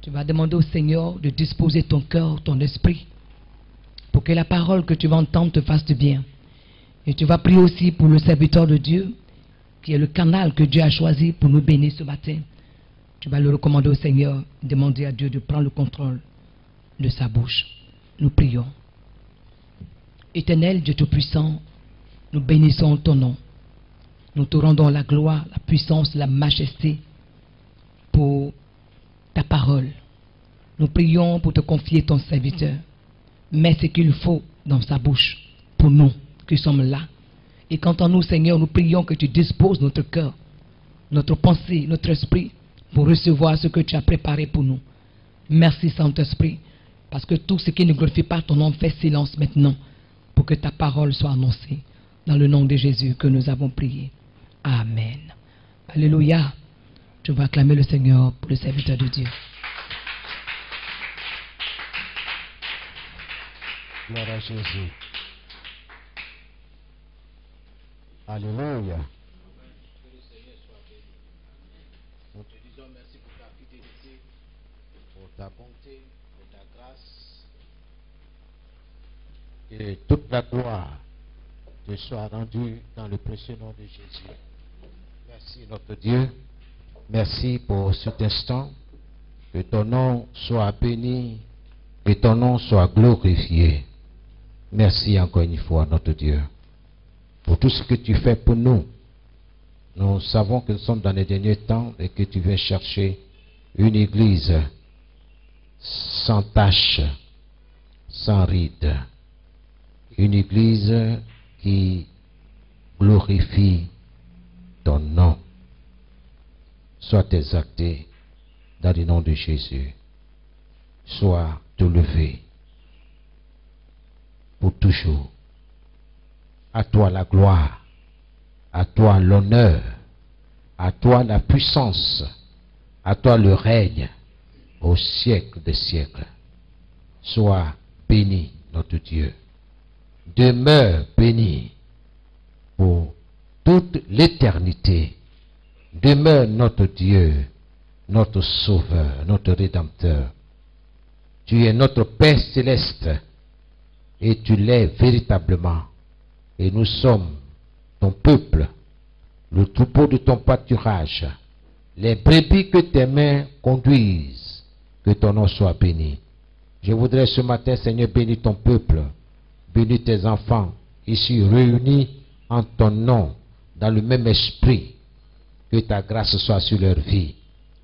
Tu vas demander au Seigneur de disposer ton cœur, ton esprit, pour que la parole que tu vas entendre te fasse du bien. Et tu vas prier aussi pour le serviteur de Dieu, qui est le canal que Dieu a choisi pour nous bénir ce matin. Tu vas le recommander au Seigneur, demander à Dieu de prendre le contrôle de sa bouche. Nous prions. Éternel Dieu Tout-Puissant, nous bénissons ton nom. Nous te rendons la gloire, la puissance, la majesté pour ta parole. Nous prions pour te confier ton serviteur. Mets ce qu'il faut dans sa bouche pour nous qui sommes là. Et quant à nous, Seigneur, nous prions que tu disposes notre cœur, notre pensée, notre esprit pour recevoir ce que tu as préparé pour nous. Merci Saint-Esprit, parce que tout ce qui ne glorifie pas ton nom fait silence maintenant pour que ta parole soit annoncée. Dans le nom de Jésus que nous avons prié. Amen. Alléluia. Je vais acclamer le Seigneur pour le serviteur de Dieu. Gloire à Jésus. Alléluia. Nous te disons merci pour ta fidélité, pour ta bonté, pour ta grâce. Et toute la gloire te soit rendue dans le précieux nom de Jésus. Merci notre Dieu. Merci pour cet instant. Que ton nom soit béni, que ton nom soit glorifié. Merci encore une fois notre Dieu pour tout ce que tu fais pour nous. Nous savons que nous sommes dans les derniers temps et que tu viens chercher une église sans tache, sans ride. Une église qui glorifie ton nom. Sois exalté dans le nom de Jésus. Sois élevé pour toujours. À toi la gloire, à toi l'honneur, à toi la puissance, à toi le règne au siècle des siècles. Sois béni, notre Dieu. Demeure béni pour toute l'éternité. Demeure notre Dieu, notre Sauveur, notre Rédempteur. Tu es notre Père céleste et tu l'es véritablement. Et nous sommes ton peuple, le troupeau de ton pâturage, les brebis que tes mains conduisent. Que ton nom soit béni. Je voudrais ce matin, Seigneur, bénir ton peuple, bénir tes enfants, ici réunis en ton nom, dans le même esprit. Que ta grâce soit sur leur vie,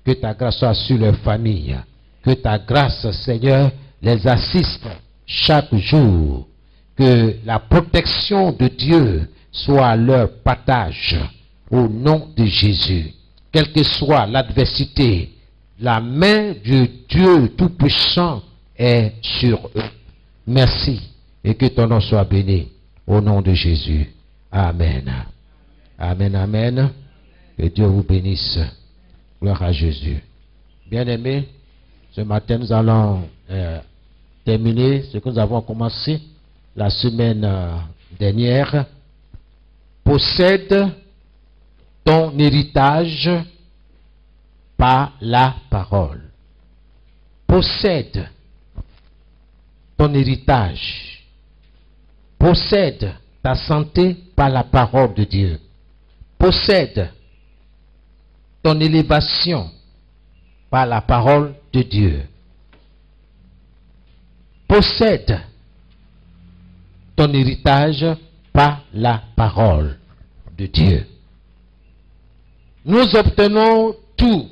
que ta grâce soit sur leur famille, que ta grâce, Seigneur, les assiste chaque jour. Que la protection de Dieu soit à leur partage au nom de Jésus. Quelle que soit l'adversité, la main de Dieu Tout-Puissant est sur eux. Merci et que ton nom soit béni au nom de Jésus. Amen. Amen, amen. Que Dieu vous bénisse. Gloire à Jésus. Bien-aimés, ce matin nous allons terminer ce que nous avons commencé la semaine dernière. Possède ton héritage par la parole. Possède ton héritage. Possède ta santé par la parole de Dieu. Possède ton élévation par la parole de Dieu. Possède ton héritage par la parole de Dieu. Nous obtenons tout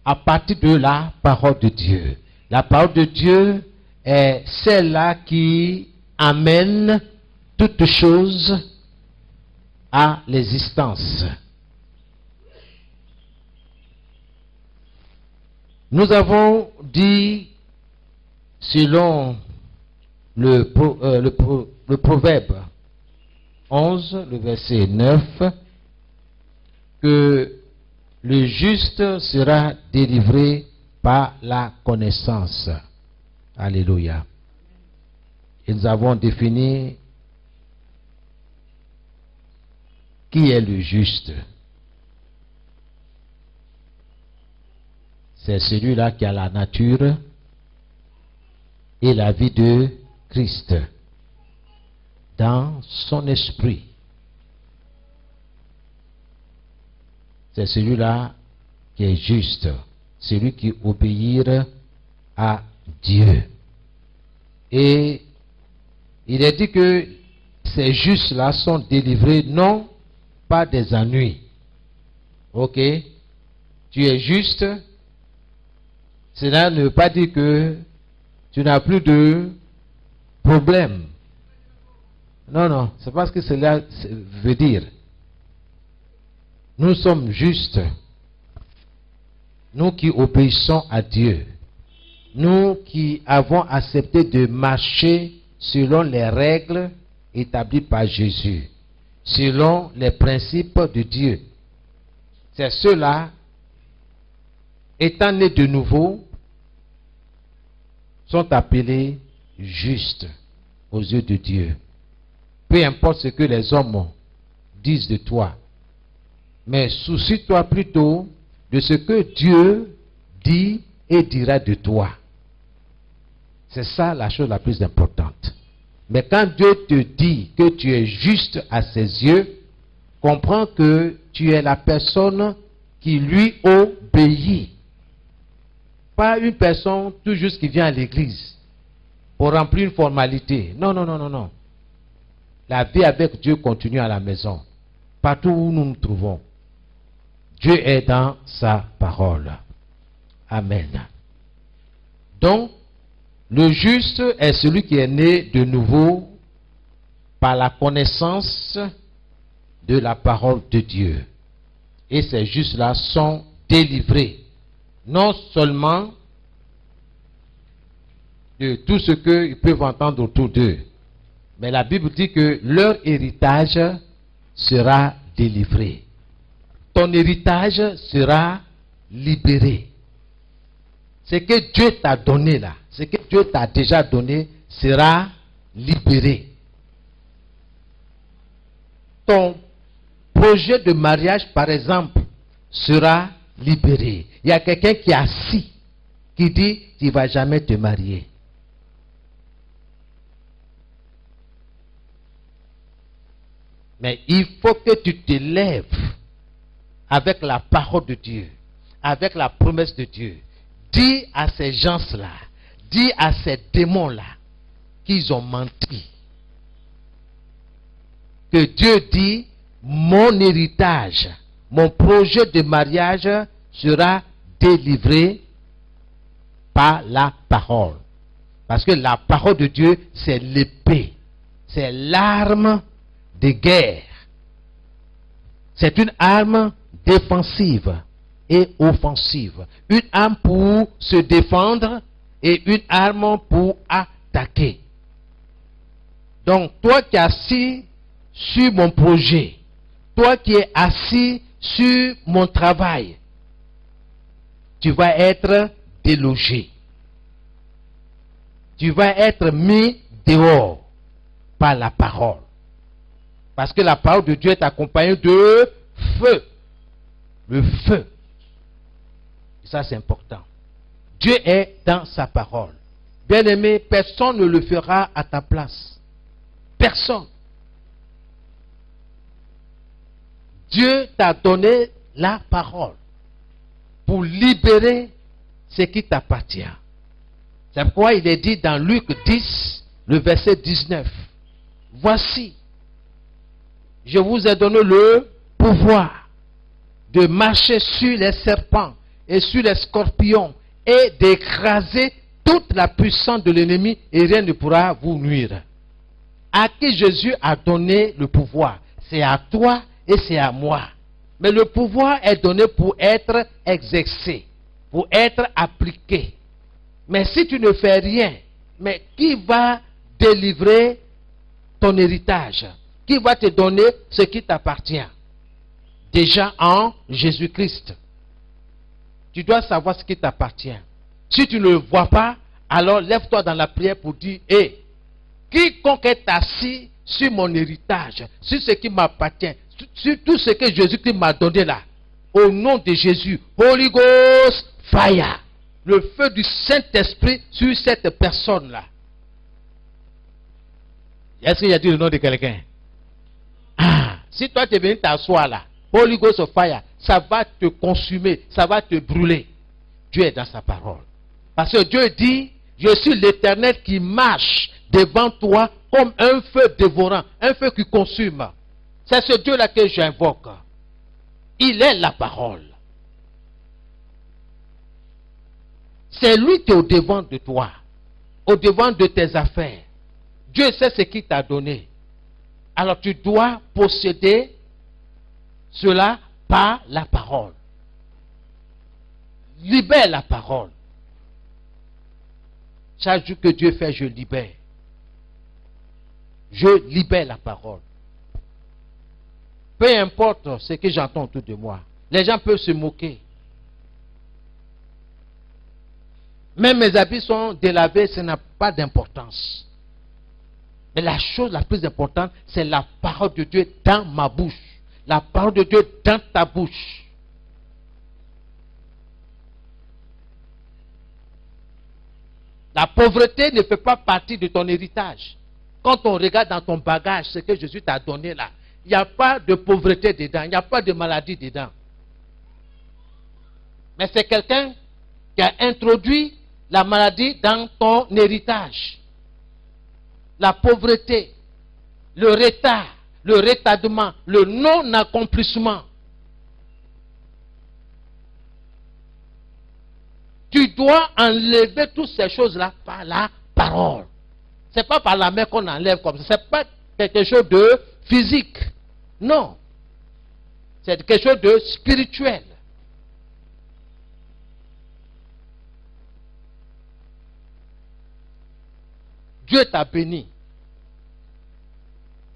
à partir de la parole de Dieu. La parole de Dieu est celle-là qui amène toutes choses à l'existence. Nous avons dit, selon le proverbe 11, le verset 9, que le juste sera délivré par la connaissance. Alléluia. Et nous avons défini qui est le juste. c'est celui-là qui a la nature et la vie de Christ dans son esprit. C'est celui-là qui est juste, celui qui obéit à Dieu. Et il est dit que ces justes-là sont délivrés non pas des ennuis. Ok? Tu es juste, cela ne veut pas dire que tu n'as plus de problème. Non, non, c'est pas ce que cela veut dire. Nous sommes justes. Nous qui obéissons à Dieu. Nous qui avons accepté de marcher selon les règles établies par Jésus. Selon les principes de Dieu. C'est ceux-là, étant nés de nouveau, sont appelés justes aux yeux de Dieu. Peu importe ce que les hommes disent de toi, mais soucie-toi plutôt de ce que Dieu dit et dira de toi. C'est ça la chose la plus importante. Mais quand Dieu te dit que tu es juste à ses yeux, comprends que tu es la personne qui lui obéit. Pas une personne tout juste qui vient à l'église pour remplir une formalité. Non, non, non, non, non. La vie avec Dieu continue à la maison. Partout où nous nous trouvons. Dieu est dans sa parole. Amen. Donc, le juste est celui qui est né de nouveau par la connaissance de la parole de Dieu. Et ces justes-là sont délivrés. Non seulement de tout ce qu'ils peuvent entendre autour d'eux, mais la Bible dit que leur héritage sera délivré. Ton héritage sera libéré. Ce que Dieu t'a donné là, ce que Dieu t'a déjà donné sera libéré. Ton projet de mariage, par exemple, sera libéré. Il y a quelqu'un qui est assis, qui dit, tu ne vas jamais te marier. Mais il faut que tu te lèves avec la parole de Dieu, avec la promesse de Dieu. Dis à ces gens-là, dis à ces démons-là qu'ils ont menti. Que Dieu dit, mon héritage, mon projet de mariage sera délivré par la parole. Parce que la parole de Dieu, c'est l'épée. C'est l'arme de guerre. C'est une arme défensive et offensive. Une arme pour se défendre et une arme pour attaquer. Donc, toi qui es assis sur mon projet, toi qui es assis sur mon travail, tu vas être délogé. Tu vas être mis dehors par la parole. Parce que la parole de Dieu est accompagnée de feu. Le feu. Et ça, c'est important. Dieu est dans sa parole. Bien-aimé, personne ne le fera à ta place. Personne. Dieu t'a donné la parole pour libérer ce qui t'appartient. C'est pourquoi il est dit dans Luc 10, le verset 19. Voici, je vous ai donné le pouvoir de marcher sur les serpents et sur les scorpions et d'écraser toute la puissance de l'ennemi et rien ne pourra vous nuire. À qui Jésus a donné le pouvoir? C'est à toi et c'est à moi. Mais le pouvoir est donné pour être exercé, pour être appliqué. Mais si tu ne fais rien, mais qui va délivrer ton héritage? Qui va te donner ce qui t'appartient? Déjà en Jésus-Christ. Tu dois savoir ce qui t'appartient. Si tu ne le vois pas, alors lève-toi dans la prière pour dire, hé, quiconque est assis sur mon héritage, sur ce qui m'appartient, sur tout ce que Jésus-Christ m'a donné là, au nom de Jésus, Holy Ghost, fire. Le feu du Saint-Esprit sur cette personne-là. Est-ce qu'il y a dit le nom de quelqu'un? Ah, si toi tu es venu t'asseoir là, Holy Ghost of fire, ça va te consumer, ça va te brûler. Dieu est dans sa parole. Parce que Dieu dit, je suis l'Éternel qui marche devant toi comme un feu dévorant, un feu qui consume. C'est ce Dieu-là que j'invoque. Il est la parole. C'est lui qui est au devant de toi, au devant de tes affaires. Dieu sait ce qu'il t'a donné. Alors tu dois posséder cela par la parole. Libère la parole. Chaque jour que Dieu fait, je libère. Je libère la parole. Peu importe ce que j'entends autour de moi. Les gens peuvent se moquer. Même mes habits sont délavés, ça n'a pas d'importance. Mais la chose la plus importante, c'est la parole de Dieu dans ma bouche. La parole de Dieu dans ta bouche. La pauvreté ne fait pas partie de ton héritage. Quand on regarde dans ton bagage ce que Jésus t'a donné là, il n'y a pas de pauvreté dedans, il n'y a pas de maladie dedans. Mais c'est quelqu'un qui a introduit la maladie dans ton héritage. La pauvreté, le retard, le retardement, le non-accomplissement. Tu dois enlever toutes ces choses-là par la parole. Ce n'est pas par la main qu'on enlève comme ça. Ce n'est pas quelque chose de physique. Non. C'est quelque chose de spirituel. Dieu t'a béni.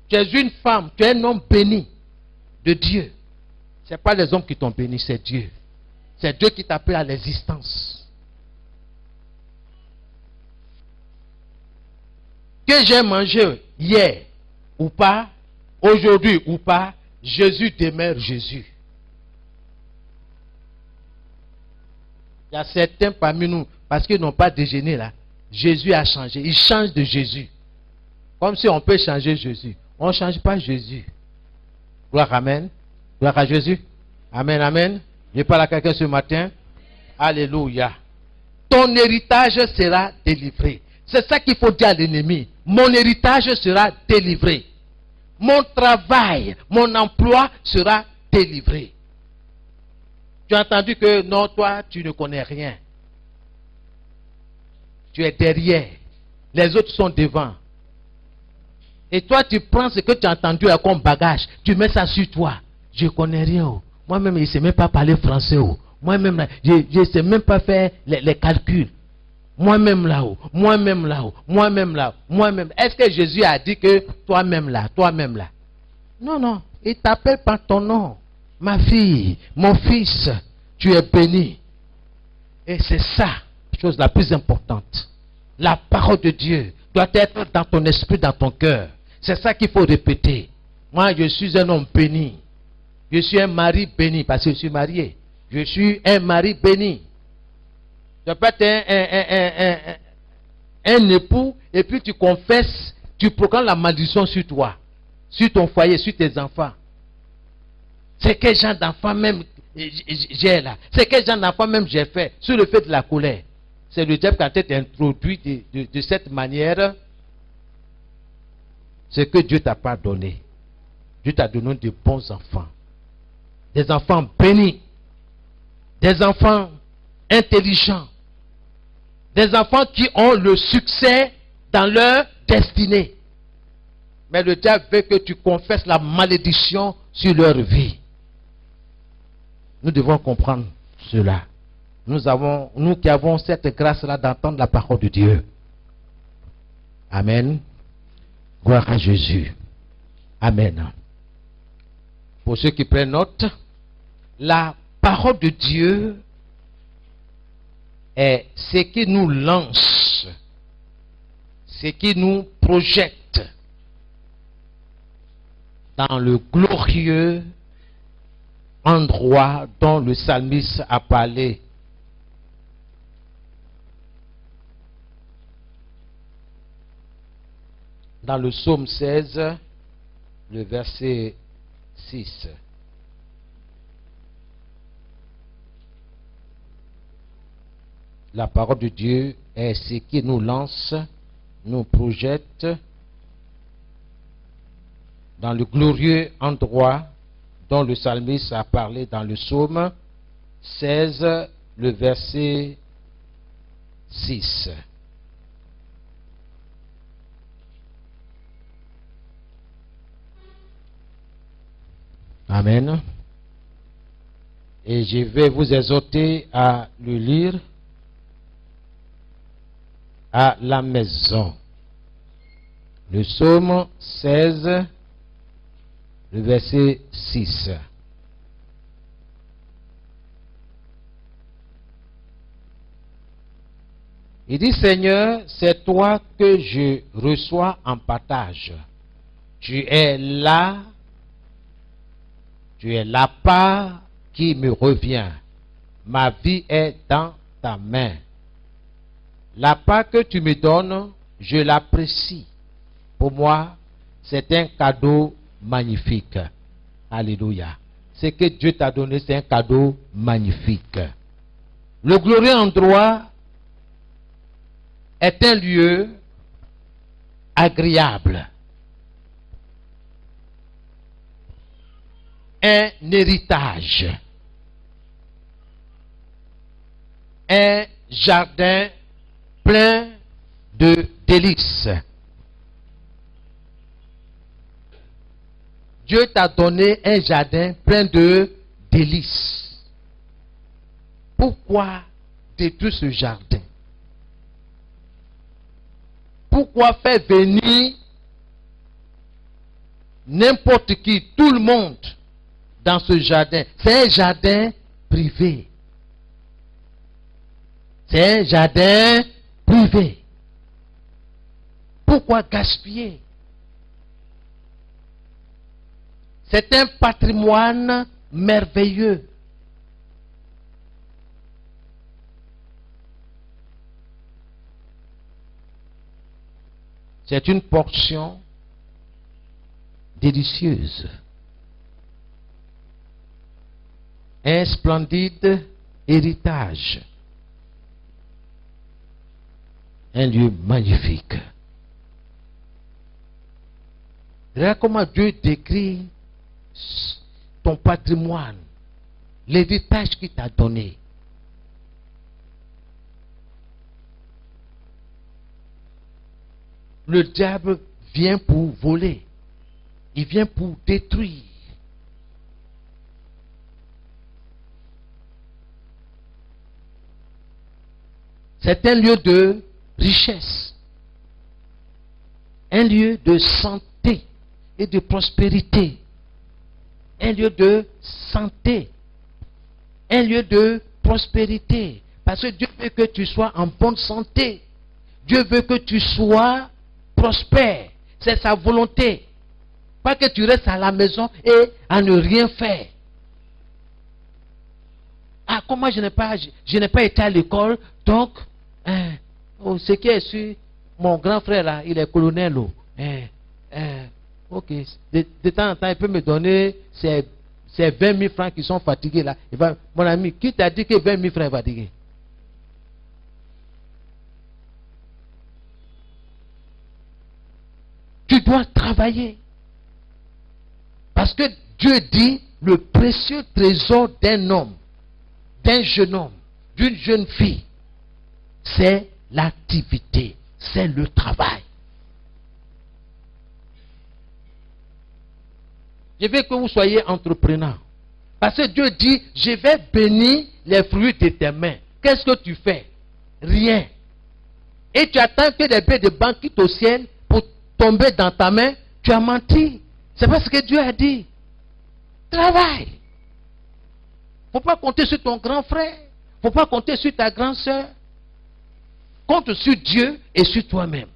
Tu es une femme, tu es un homme béni de Dieu. Ce n'est pas les hommes qui t'ont béni, c'est Dieu. C'est Dieu qui t'appelle à l'existence. Que j'ai mangé hier ou pas, aujourd'hui ou pas, Jésus demeure Jésus. Il y a certains parmi nous, parce qu'ils n'ont pas déjeuné là, Jésus a changé. Il change de Jésus. Comme si on peut changer Jésus. On ne change pas Jésus. Gloire, amen. Gloire à Jésus. Amen, amen. Je parle à quelqu'un ce matin. Alléluia. Ton héritage sera délivré. C'est ça qu'il faut dire à l'ennemi. Mon héritage sera délivré. Mon travail, mon emploi sera délivré. Tu as entendu que non, toi, tu ne connais rien. Tu es derrière. Les autres sont devant. Et toi, tu prends ce que tu as entendu comme bagage. Tu mets ça sur toi. Je ne connais rien. Moi-même, je ne sais même pas parler français. Moi-même, je ne sais même pas faire les calculs. Moi-même là-haut, moi-même là-haut, moi-même là-haut, moi-même. Est-ce que Jésus a dit que toi-même là, toi-même là? Non, non. Il t'appelle par ton nom. Ma fille, mon fils, tu es béni. Et c'est ça, la chose la plus importante. La parole de Dieu doit être dans ton esprit, dans ton cœur. C'est ça qu'il faut répéter. Moi, je suis un homme béni. Je suis un mari béni parce que je suis marié. Je suis un mari béni. Tu peux être un époux et puis tu confesses, tu proclames la malédiction sur toi, sur ton foyer, sur tes enfants. C'est quel genre d'enfant même j'ai là? C'est quel genre d'enfant même j'ai fait sur le fait de la colère? C'est le diable qui a été introduit de cette manière. C'est que Dieu t'a pas donné. Dieu t'a donné de bons enfants. Des enfants bénis. Des enfants intelligents. Des enfants qui ont le succès dans leur destinée. Mais le diable veut que tu confesses la malédiction sur leur vie. Nous devons comprendre cela. Nous qui avons cette grâce-là d'entendre la parole de Dieu. Amen. Gloire à Jésus. Amen. Pour ceux qui prennent note, la parole de Dieu est ce qui nous lance, ce qui nous projette dans le glorieux endroit dont le psalmiste a parlé dans le psaume 16, le verset 6. La parole de Dieu est ce qui nous lance, nous projette dans le glorieux endroit dont le psalmiste a parlé dans le psaume 16, le verset 6. Amen. Et je vais vous exhorter à le lire à la maison. Le psaume 16, le verset 6. Il dit, Seigneur, c'est toi que je reçois en partage. Tu es là, tu es la part qui me revient. Ma vie est dans ta main. La part que tu me donnes, je l'apprécie. Pour moi, c'est un cadeau magnifique. Alléluia. Ce que Dieu t'a donné, c'est un cadeau magnifique. Le glorieux endroit est un lieu agréable. Un héritage. Un jardin plein de délices. Dieu t'a donné un jardin plein de délices. Pourquoi détruire ce jardin? Pourquoi faire venir n'importe qui, tout le monde, dans ce jardin? C'est un jardin privé. C'est un jardin privé. Pourquoi gaspiller? C'est un patrimoine merveilleux. C'est une portion délicieuse. Un splendide héritage. Un lieu magnifique. Regarde comment Dieu décrit ton patrimoine, l'héritage qu'il t'a donné. Le diable vient pour voler. Il vient pour détruire. C'est un lieu de richesse. Un lieu de santé et de prospérité. Un lieu de santé. Un lieu de prospérité. Parce que Dieu veut que tu sois en bonne santé. Dieu veut que tu sois prospère. C'est sa volonté. Pas que tu restes à la maison et à ne rien faire. Ah, comment je n'ai pas été à l'école, donc, ce qui est sûr, mon grand frère là, il est colonel. Ok, de temps en temps, il peut me donner ces 20 000 francs qui sont fatigués là. Mon ami, qui t'a dit que 20 000 francs est fatigué? Tu dois travailler. Parce que Dieu dit, le précieux trésor d'un homme, d'un jeune homme, d'une jeune fille, c'est l'activité, c'est le travail. Je veux que vous soyez entrepreneurs. Parce que Dieu dit, je vais bénir les fruits de tes mains. Qu'est-ce que tu fais? Rien. Et tu attends que les billets de banque quittent au ciel pour tomber dans ta main. Tu as menti. C'est pas ce que Dieu a dit. Travaille. Il ne faut pas compter sur ton grand frère. Il ne faut pas compter sur ta grande soeur. Compte sur Dieu et sur toi-même.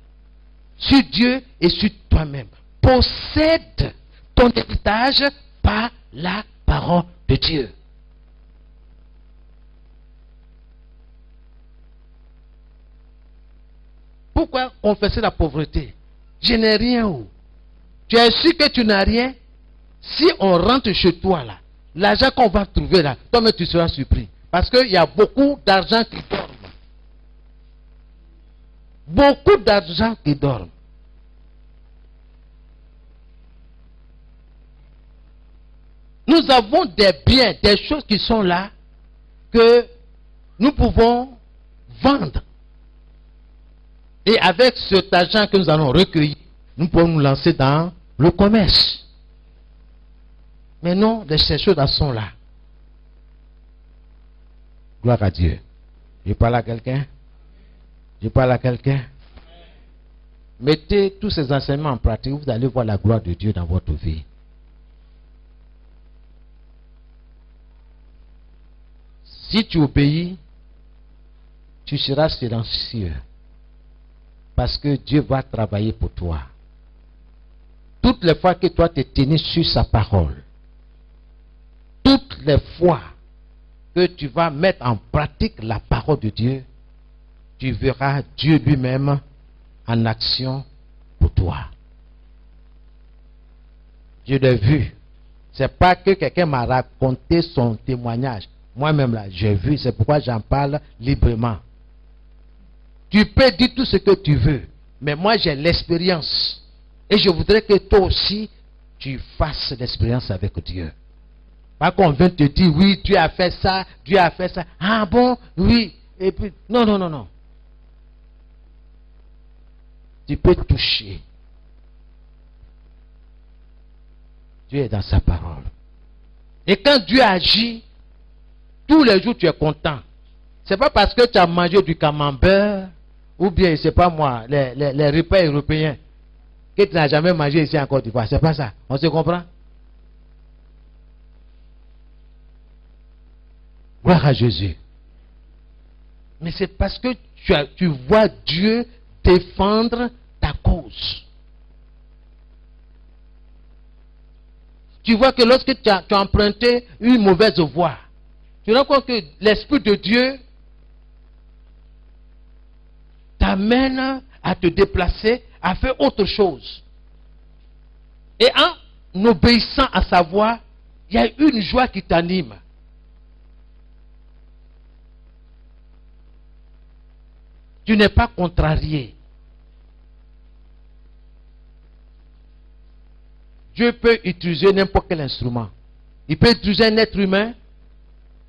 Sur Dieu et sur toi-même. Possède ton héritage par la parole de Dieu. Pourquoi confesser la pauvreté? je n'ai rien. Oh. Tu es sûr que tu n'as rien? Si on rentre chez toi là, l'argent qu'on va trouver là, toi-même tu seras surpris. Parce qu'il y a beaucoup d'argent qui dorment. Beaucoup d'argent qui dorment. Nous avons des biens, des choses qui sont là, que nous pouvons vendre. Et avec cet argent que nous allons recueillir, nous pouvons nous lancer dans le commerce. Mais non, ces choses-là sont là. Gloire à Dieu. Je parle à quelqu'un? Je parle à quelqu'un? Mettez tous ces enseignements en pratique, vous allez voir la gloire de Dieu dans votre vie. Si tu obéis, tu seras silencieux. Parce que Dieu va travailler pour toi. Toutes les fois que toi tu es tenu sur sa parole, toutes les fois que tu vas mettre en pratique la parole de Dieu, tu verras Dieu lui-même en action pour toi. Je l'ai vu. C'est pas que quelqu'un m'a raconté son témoignage. Moi-même là, j'ai vu, c'est pourquoi j'en parle librement. Tu peux dire tout ce que tu veux, mais moi j'ai l'expérience. Et je voudrais que toi aussi, tu fasses l'expérience avec Dieu. Pas qu'on vient te dire, oui, Dieu a fait ça, Dieu a fait ça. Ah bon, oui. Et puis, non, non, non, non. Tu peux toucher. Dieu est dans sa parole. Et quand Dieu agit, tous les jours tu es content. C'est pas parce que tu as mangé du camembert, ou bien, c'est pas moi, les repas européens, que tu n'as jamais mangé ici en Côte d'Ivoire. C'est pas ça. On se comprend? Gloire à Jésus. Mais c'est parce que tu vois Dieu défendre ta cause. Tu vois que lorsque tu as emprunté une mauvaise voie, tu te rends compte que l'Esprit de Dieu t'amène à te déplacer, à faire autre chose. Et en obéissant à sa voix, il y a une joie qui t'anime. Tu n'es pas contrarié. Dieu peut utiliser n'importe quel instrument. Il peut utiliser un être humain,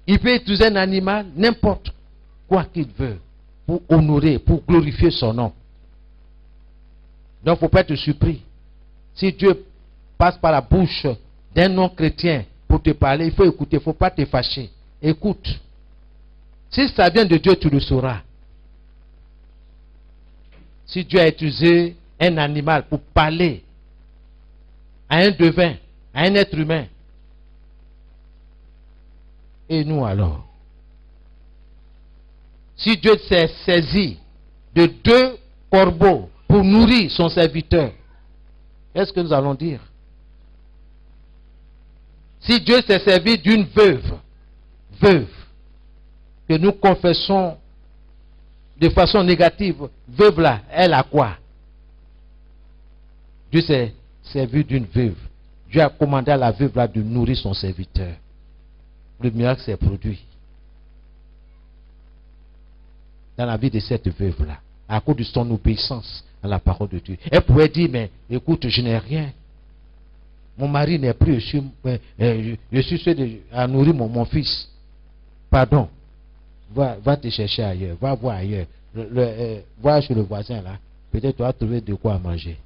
il peut utiliser un animal, n'importe quoi qu'il veut, pour honorer, pour glorifier son nom. Donc il ne faut pas être surpris. Si Dieu passe par la bouche d'un non-chrétien pour te parler, il faut écouter, il ne faut pas te fâcher. Écoute. Si ça vient de Dieu, tu le sauras. Si Dieu a utilisé un animal pour parler à un devin, à un être humain, et nous alors? Si Dieu s'est saisi de 2 corbeaux pour nourrir son serviteur, qu'est-ce que nous allons dire? Si Dieu s'est servi d'une veuve, que nous confessons de façon négative, veuve là, elle a quoi? Dieu s'est servi d'une veuve. Dieu a commandé à la veuve là de nourrir son serviteur. Le miracle s'est produit dans la vie de cette veuve là, à cause de son obéissance à la parole de Dieu. Elle pouvait dire, mais écoute, je n'ai rien. Mon mari n'est plus, je suis seul à nourrir mon fils. Pardon. Va te chercher ailleurs, va voir ailleurs. Va chez le voisin là, peut-être tu vas trouver de quoi manger.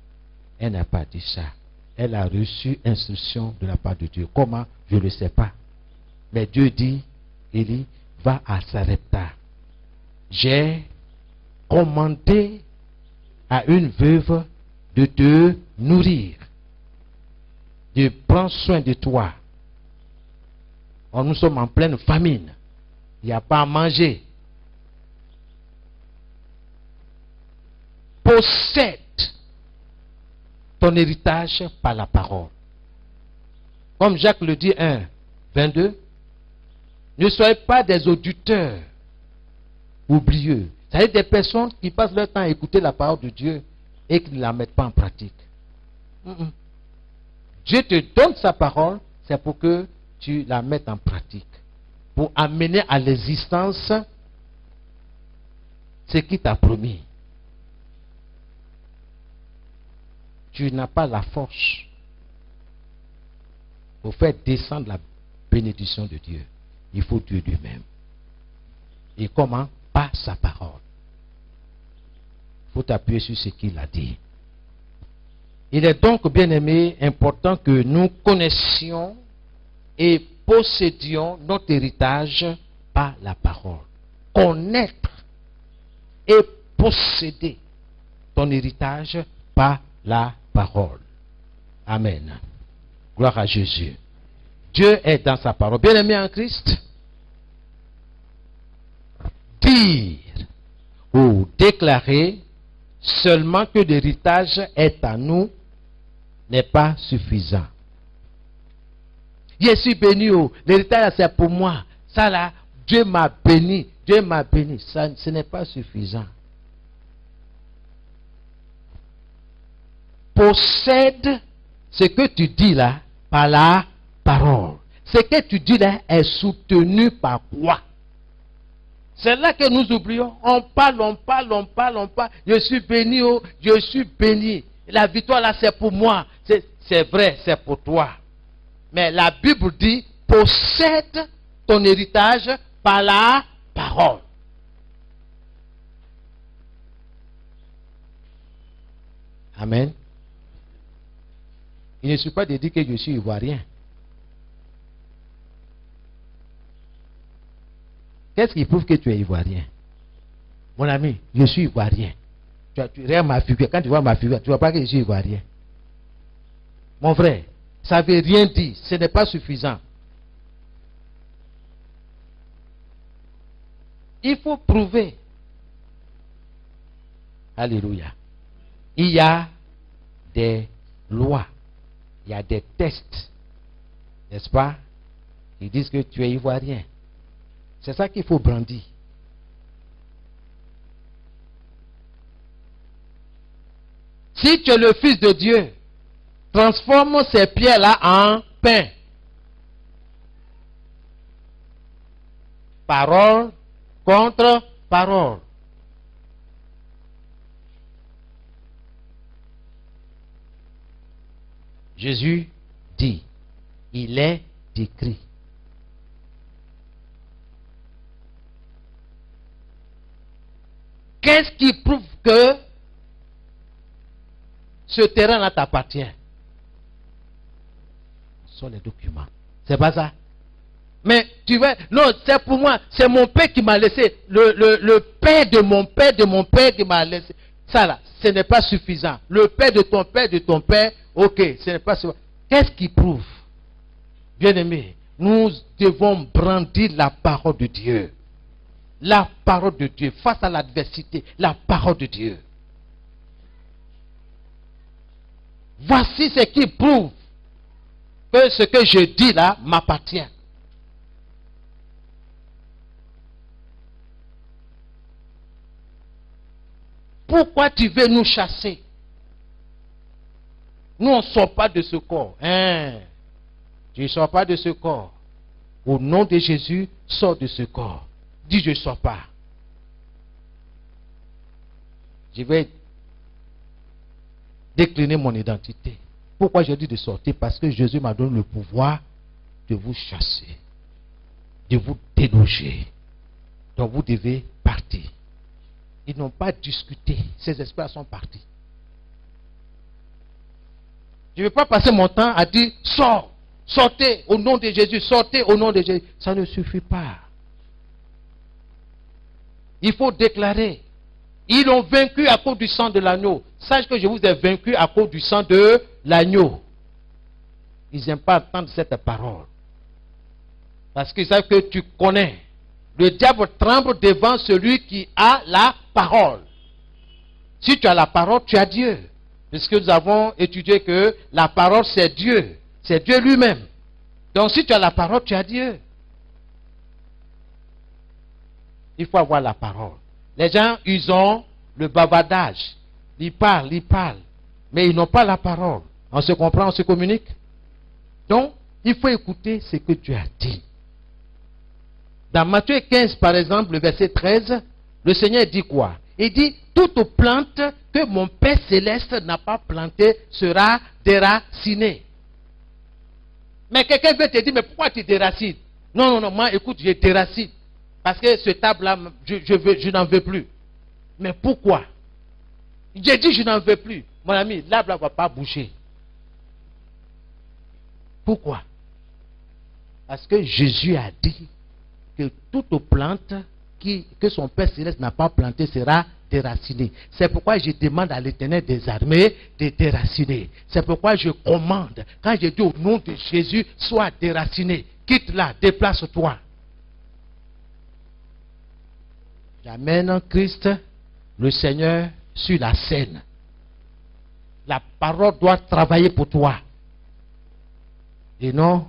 Elle n'a pas dit ça. Elle a reçu instruction de la part de Dieu. Comment? Je ne le sais pas. Mais Dieu dit, Élie, va à Sarepta. J'ai commandé à une veuve de te nourrir, de prendre soin de toi. Or, nous sommes en pleine famine. Il n'y a pas à manger. Possède ton héritage par la parole. Comme Jacques le dit 1, 22. Ne soyez pas des auditeurs oublieux. C'est-à-dire des personnes qui passent leur temps à écouter la parole de Dieu, et qu'ils ne la mettent pas en pratique. Dieu te donne sa parole, c'est pour que tu la mettes en pratique. Pour amener à l'existence ce qu'il t'a promis. Tu n'as pas la force pour faire descendre la bénédiction de Dieu. Il faut Dieu lui-même. Et comment? Par sa parole. Il faut t'appuyer sur ce qu'il a dit. Il est donc, bien aimé, important que nous connaissions et possédions notre héritage par la parole. Connaître et posséder ton héritage par la parole. Amen. Gloire à Jésus. Dieu est dans sa parole. Bien aimé en Christ, dire ou déclarer seulement que l'héritage est à nous n'est pas suffisant. Je suis béni, oh, l'héritage c'est pour moi. Ça là, Dieu m'a béni, Dieu m'a béni. Ça, ce n'est pas suffisant. Possède ce que tu dis là par la parole. Ce que tu dis là est soutenu par quoi? C'est là que nous oublions. On parle, on parle, on parle, on parle. Je suis béni, oh, je suis béni. La victoire là c'est pour moi. C'est vrai, c'est pour toi. Mais la Bible dit, possède ton héritage par la parole. Amen. Il ne suffit pas de dire que je suis ivoirien. Qu'est-ce qui prouve que tu es ivoirien? Mon ami, je suis ivoirien. Tu regardes ma figure. Quand tu vois ma figure, tu ne vois pas que je suis ivoirien. Mon frère, ça ne veut rien dire. Ce n'est pas suffisant. Il faut prouver. Alléluia. Il y a des lois. Il y a des tests. N'est-ce pas? Ils disent que tu es ivoirien. C'est ça qu'il faut brandir. Si tu es le Fils de Dieu, transforme ces pierres-là en pain. Parole contre parole. Jésus dit, il est écrit. Qu'est-ce qui prouve que ce terrain-là t'appartient? Ce sont les documents. C'est pas ça? Mais tu vois, non, c'est pour moi, c'est mon père qui m'a laissé. Le père de mon père qui m'a laissé. Ça là, ce n'est pas suffisant. Le père de ton père, ok, ce n'est pas suffisant. Qu'est-ce qui prouve? Bien aimé, nous devons brandir la parole de Dieu. La parole de Dieu, face à l'adversité, la parole de Dieu. Voici ce qui prouve que ce que je dis là m'appartient. Pourquoi tu veux nous chasser? Nous, on ne sort pas de ce corps. Hein? Tu ne sors pas de ce corps. Au nom de Jésus, sors de ce corps. Dis, je ne sors pas. Je vais décliner mon identité. Pourquoi je dis de sortir? Parce que Jésus m'a donné le pouvoir de vous chasser, de vous déloger. Donc vous devez partir. Ils n'ont pas discuté. Ces esprits sont partis. Je ne vais pas passer mon temps à dire, sors, sortez au nom de Jésus, sortez au nom de Jésus. Ça ne suffit pas. Il faut déclarer. Ils ont vaincu à cause du sang de l'agneau. Sache que je vous ai vaincu à cause du sang de l'agneau. Ils n'aiment pas entendre cette parole. Parce qu'ils savent que tu connais. Le diable tremble devant celui qui a la parole. Si tu as la parole, tu as Dieu. Puisque nous avons étudié que la parole c'est Dieu. C'est Dieu lui-même. Donc si tu as la parole, tu as Dieu. Il faut avoir la parole. Les gens, ils ont le bavardage. Ils parlent, mais ils n'ont pas la parole. On se comprend, on se communique. Donc, il faut écouter ce que Dieu a dit. Dans Matthieu 15, par exemple, le verset 13, le Seigneur dit quoi? Il dit, toute plante que mon Père Céleste n'a pas plantée sera déracinée. Mais quelqu'un veut te dire, mais pourquoi tu déracines? Non, non, non, moi, écoute, je déracine. Parce que ce table-là, je n'en veux plus. Mais pourquoi? J'ai dit, je n'en veux plus. Mon ami, l'arbre ne va pas bouger. Pourquoi? Parce que Jésus a dit que toute plante que son Père Céleste n'a pas plantée sera déracinée. C'est pourquoi je demande à l'Éternel des armées de déraciner. C'est pourquoi je commande, quand je dis au nom de Jésus, sois déraciné. Quitte-la, déplace-toi. J'amène Christ, le Seigneur, sur la scène. La parole doit travailler pour toi. Et non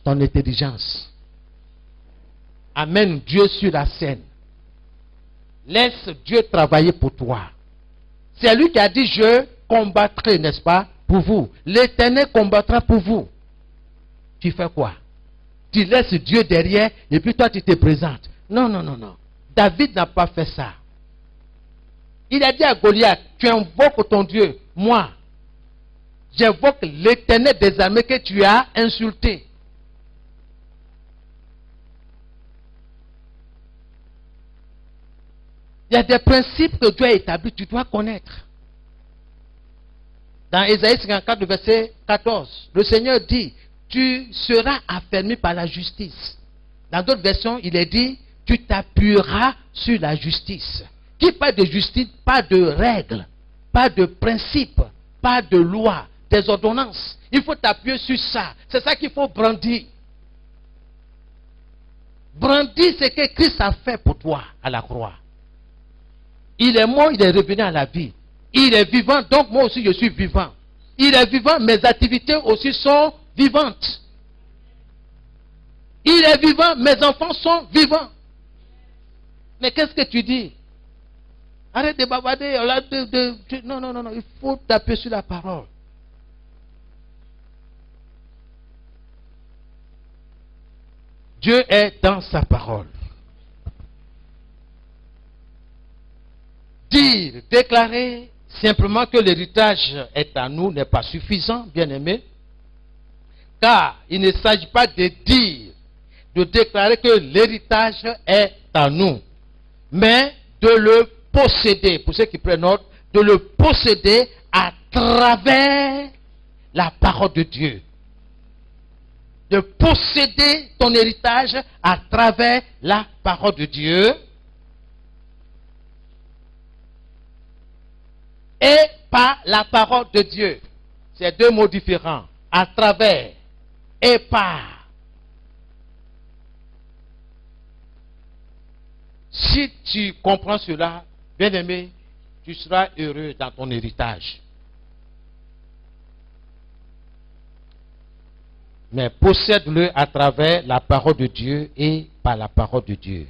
ton intelligence. Amène Dieu sur la scène. Laisse Dieu travailler pour toi. C'est lui qui a dit, je combattrai, n'est-ce pas, pour vous. L'Éternel combattra pour vous. Tu fais quoi? Tu laisses Dieu derrière et puis toi tu te présentes. Non, non, non, non. David n'a pas fait ça. Il a dit à Goliath, tu invoques ton Dieu. Moi, j'invoque l'Éternel des armées que tu as insulté. Il y a des principes que Dieu a établis, tu dois connaître. Dans Ésaïe 54, verset 14, le Seigneur dit, tu seras affermi par la justice. Dans d'autres versions, il est dit, tu t'appuieras sur la justice. Qui parle de justice, pas de règles, pas de principes, pas de lois, des ordonnances. Il faut t'appuyer sur ça. C'est ça qu'il faut brandir. Brandir ce que Christ a fait pour toi à la croix. Il est mort, il est revenu à la vie. Il est vivant, donc moi aussi je suis vivant. Il est vivant, mes activités aussi sont vivantes. Il est vivant, mes enfants sont vivants. Mais qu'est-ce que tu dis? Arrête de bavarder. Non, non, non, non, il faut t'appuyer sur la parole. Dieu est dans sa parole. Dire, déclarer simplement que l'héritage est à nous n'est pas suffisant, bien aimé. Car il ne s'agit pas de dire, de déclarer que l'héritage est à nous, mais de le posséder, pour ceux qui prennent note, de le posséder à travers la parole de Dieu. De posséder ton héritage à travers la parole de Dieu. Et par la parole de Dieu. C'est deux mots différents. À travers et par. Si tu comprends cela, bien-aimé, tu seras heureux dans ton héritage. Mais possède-le à travers la parole de Dieu et par la parole de Dieu.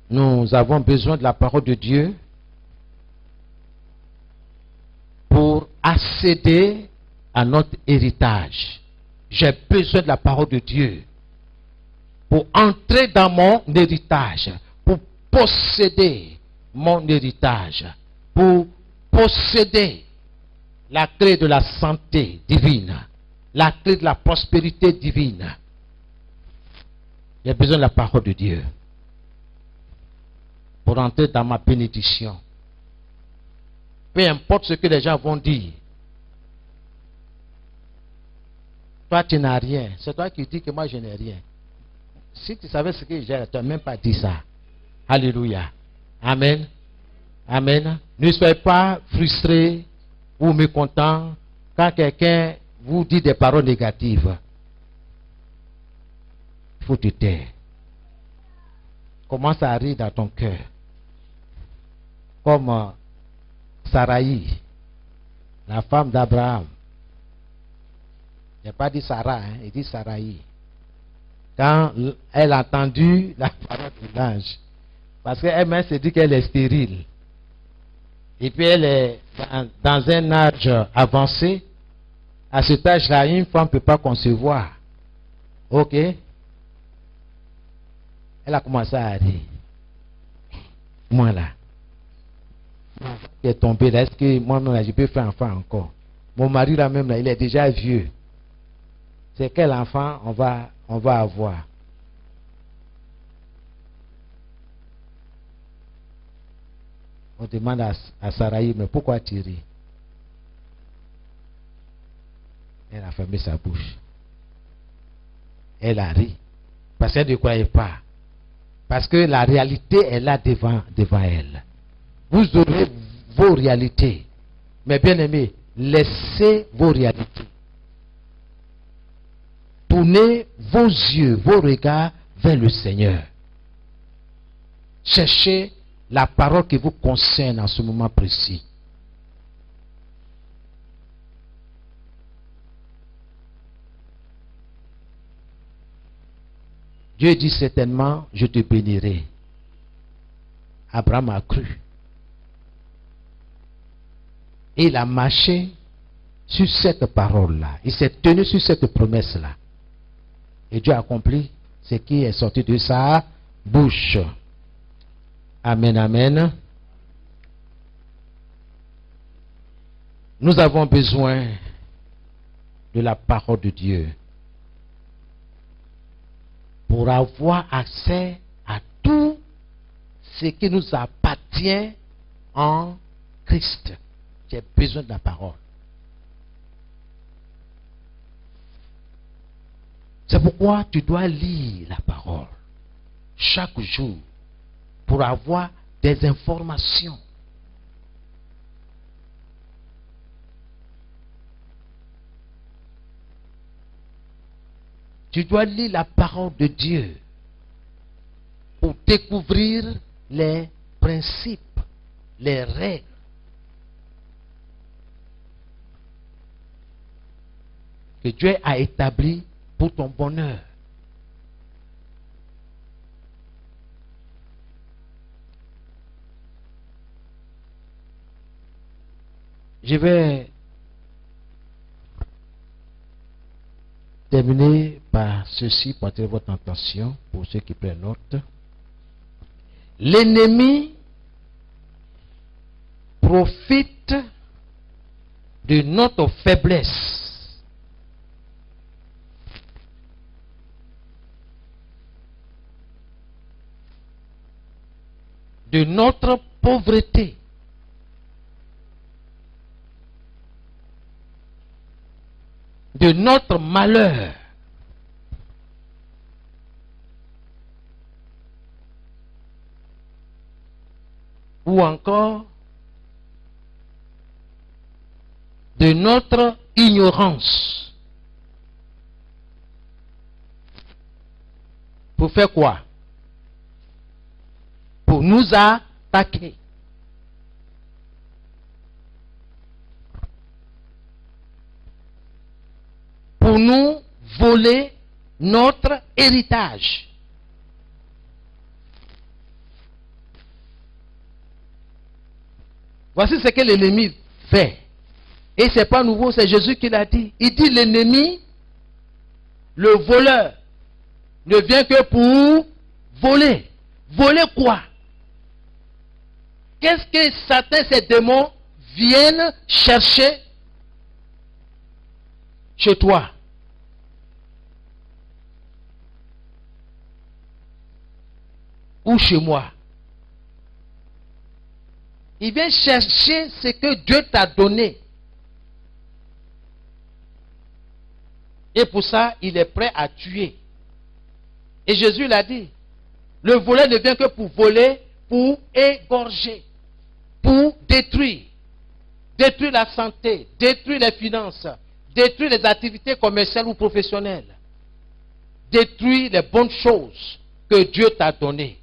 Nous avons besoin de la parole de Dieu pour accéder à notre héritage. J'ai besoin de la parole de Dieu pour entrer dans mon héritage, pour posséder mon héritage, pour posséder la clé de la santé divine, la clé de la prospérité divine. J'ai besoin de la parole de Dieu pour entrer dans ma bénédiction. Peu importe ce que les gens vont dire. Toi, tu n'as rien. C'est toi qui dis que moi, je n'ai rien. Si tu savais ce que j'ai, tu n'as même pas dit ça. Alléluia. Amen. Amen. Ne soyez pas frustrés ou mécontents quand quelqu'un vous dit des paroles négatives. Il faut te taire. Commence à rire dans ton cœur. Comme Saraï, la femme d'Abraham. Il n'a pas dit Sarah, hein, il dit Saraï. Quand elle a entendu la parole de l'ange, Parce qu'elle-même se dit qu'elle est stérile. Et puis elle est dans un âge avancé. À cet âge-là, une femme ne peut pas concevoir. Ok? Elle a commencé à dire. Moi là. Qui est tombé là. Est-ce que moi-même je peux faire enfant encore? Mon mari là même là, il est déjà vieux. C'est quel enfant on va avoir? On demande à Saraï, mais pourquoi tu ris? Elle a fermé sa bouche. Elle a ri. Parce qu'elle ne croyait pas. Parce que la réalité est là devant elle. Vous aurez vos réalités. Mais bien aimés, laissez vos réalités. Tournez vos yeux, vos regards vers le Seigneur. Cherchez la parole qui vous concerne en ce moment précis. Dieu dit certainement, je te bénirai. Abraham a cru. Et il a marché sur cette parole-là. Il s'est tenu sur cette promesse-là. Et Dieu a accompli ce qui est sorti de sa bouche. Amen, amen. Nous avons besoin de la parole de Dieu pour avoir accès à tout ce qui nous appartient en Christ. J'ai besoin de la parole. C'est pourquoi tu dois lire la parole chaque jour pour avoir des informations. Tu dois lire la parole de Dieu pour découvrir les principes, les règles que Dieu a établies pour ton bonheur. Je vais terminer par ceci, pour attirer votre attention, pour ceux qui prennent note. L'ennemi profite de notre faiblesse de notre pauvreté de notre malheur ou encore de notre ignorance. Pour faire quoi? Pour nous attaquer. Pour nous voler notre héritage. Voici ce que l'ennemi fait. Et ce n'est pas nouveau, c'est Jésus qui l'a dit. Il dit l'ennemi, le voleur, ne vient que pour voler. Voler quoi? Qu'est-ce que Satan, ces démons, viennent chercher chez toi? Ou chez moi? Il vient chercher ce que Dieu t'a donné. Et pour ça, il est prêt à tuer. Et Jésus l'a dit. Le voleur ne vient que pour voler, pour égorger, pour détruire. Détruire la santé, détruire les finances, détruire les activités commerciales ou professionnelles. Détruire les bonnes choses que Dieu t'a données.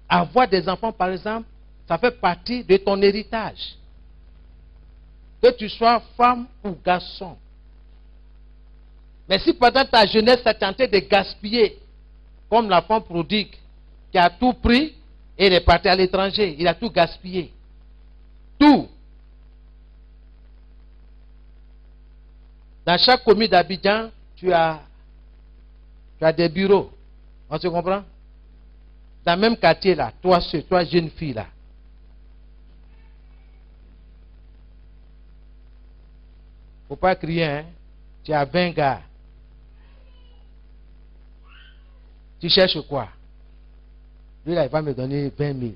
Avoir des enfants, par exemple, ça fait partie de ton héritage. Que tu sois femme ou garçon. Mais si pendant ta jeunesse, tu as tenté de gaspiller, comme l'enfant prodigue, qui a tout pris et il est parti à l'étranger, il a tout gaspillé. Tout. Dans chaque commune d'Abidjan, tu as des bureaux. On se comprend? Dans le même quartier là, toi jeune fille là. Faut pas crier, hein? Tu as 20 gars. Tu cherches quoi? Lui là, il va me donner 20 000.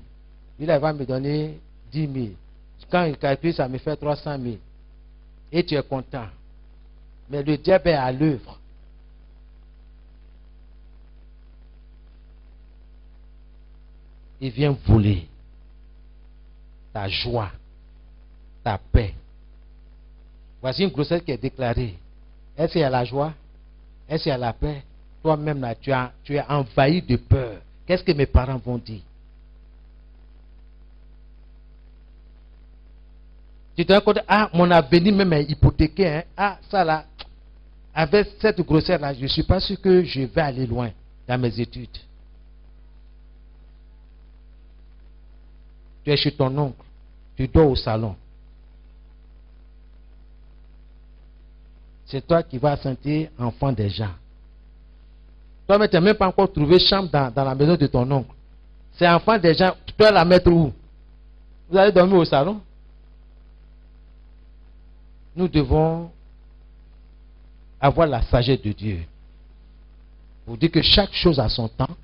Lui là, il va me donner 10 000. Quand il calcule, ça me fait 300 000. Et tu es content. Mais le diable est à l'œuvre. Il vient voler ta joie, ta paix. Voici une grossesse qui est déclarée. Est-ce qu'il y a la joie? Est-ce qu'il y a la paix? Toi-même, là, tu es envahi de peur. Qu'est-ce que mes parents vont dire? Tu te rends compte, ah, mon avenir même est hypothéqué. Hein? Ah, ça là, avec cette grossesse-là, je ne suis pas sûr que je vais aller loin dans mes études. Tu es chez ton oncle, tu dors au salon. C'est toi qui vas sentir enfant des gens. Toi, mais tu n'as même pas encore trouvé chambre dans la maison de ton oncle. C'est enfant des gens, tu dois la mettre où? Vous allez dormir au salon? Nous devons avoir la sagesse de Dieu. Pour dire que chaque chose a son temps.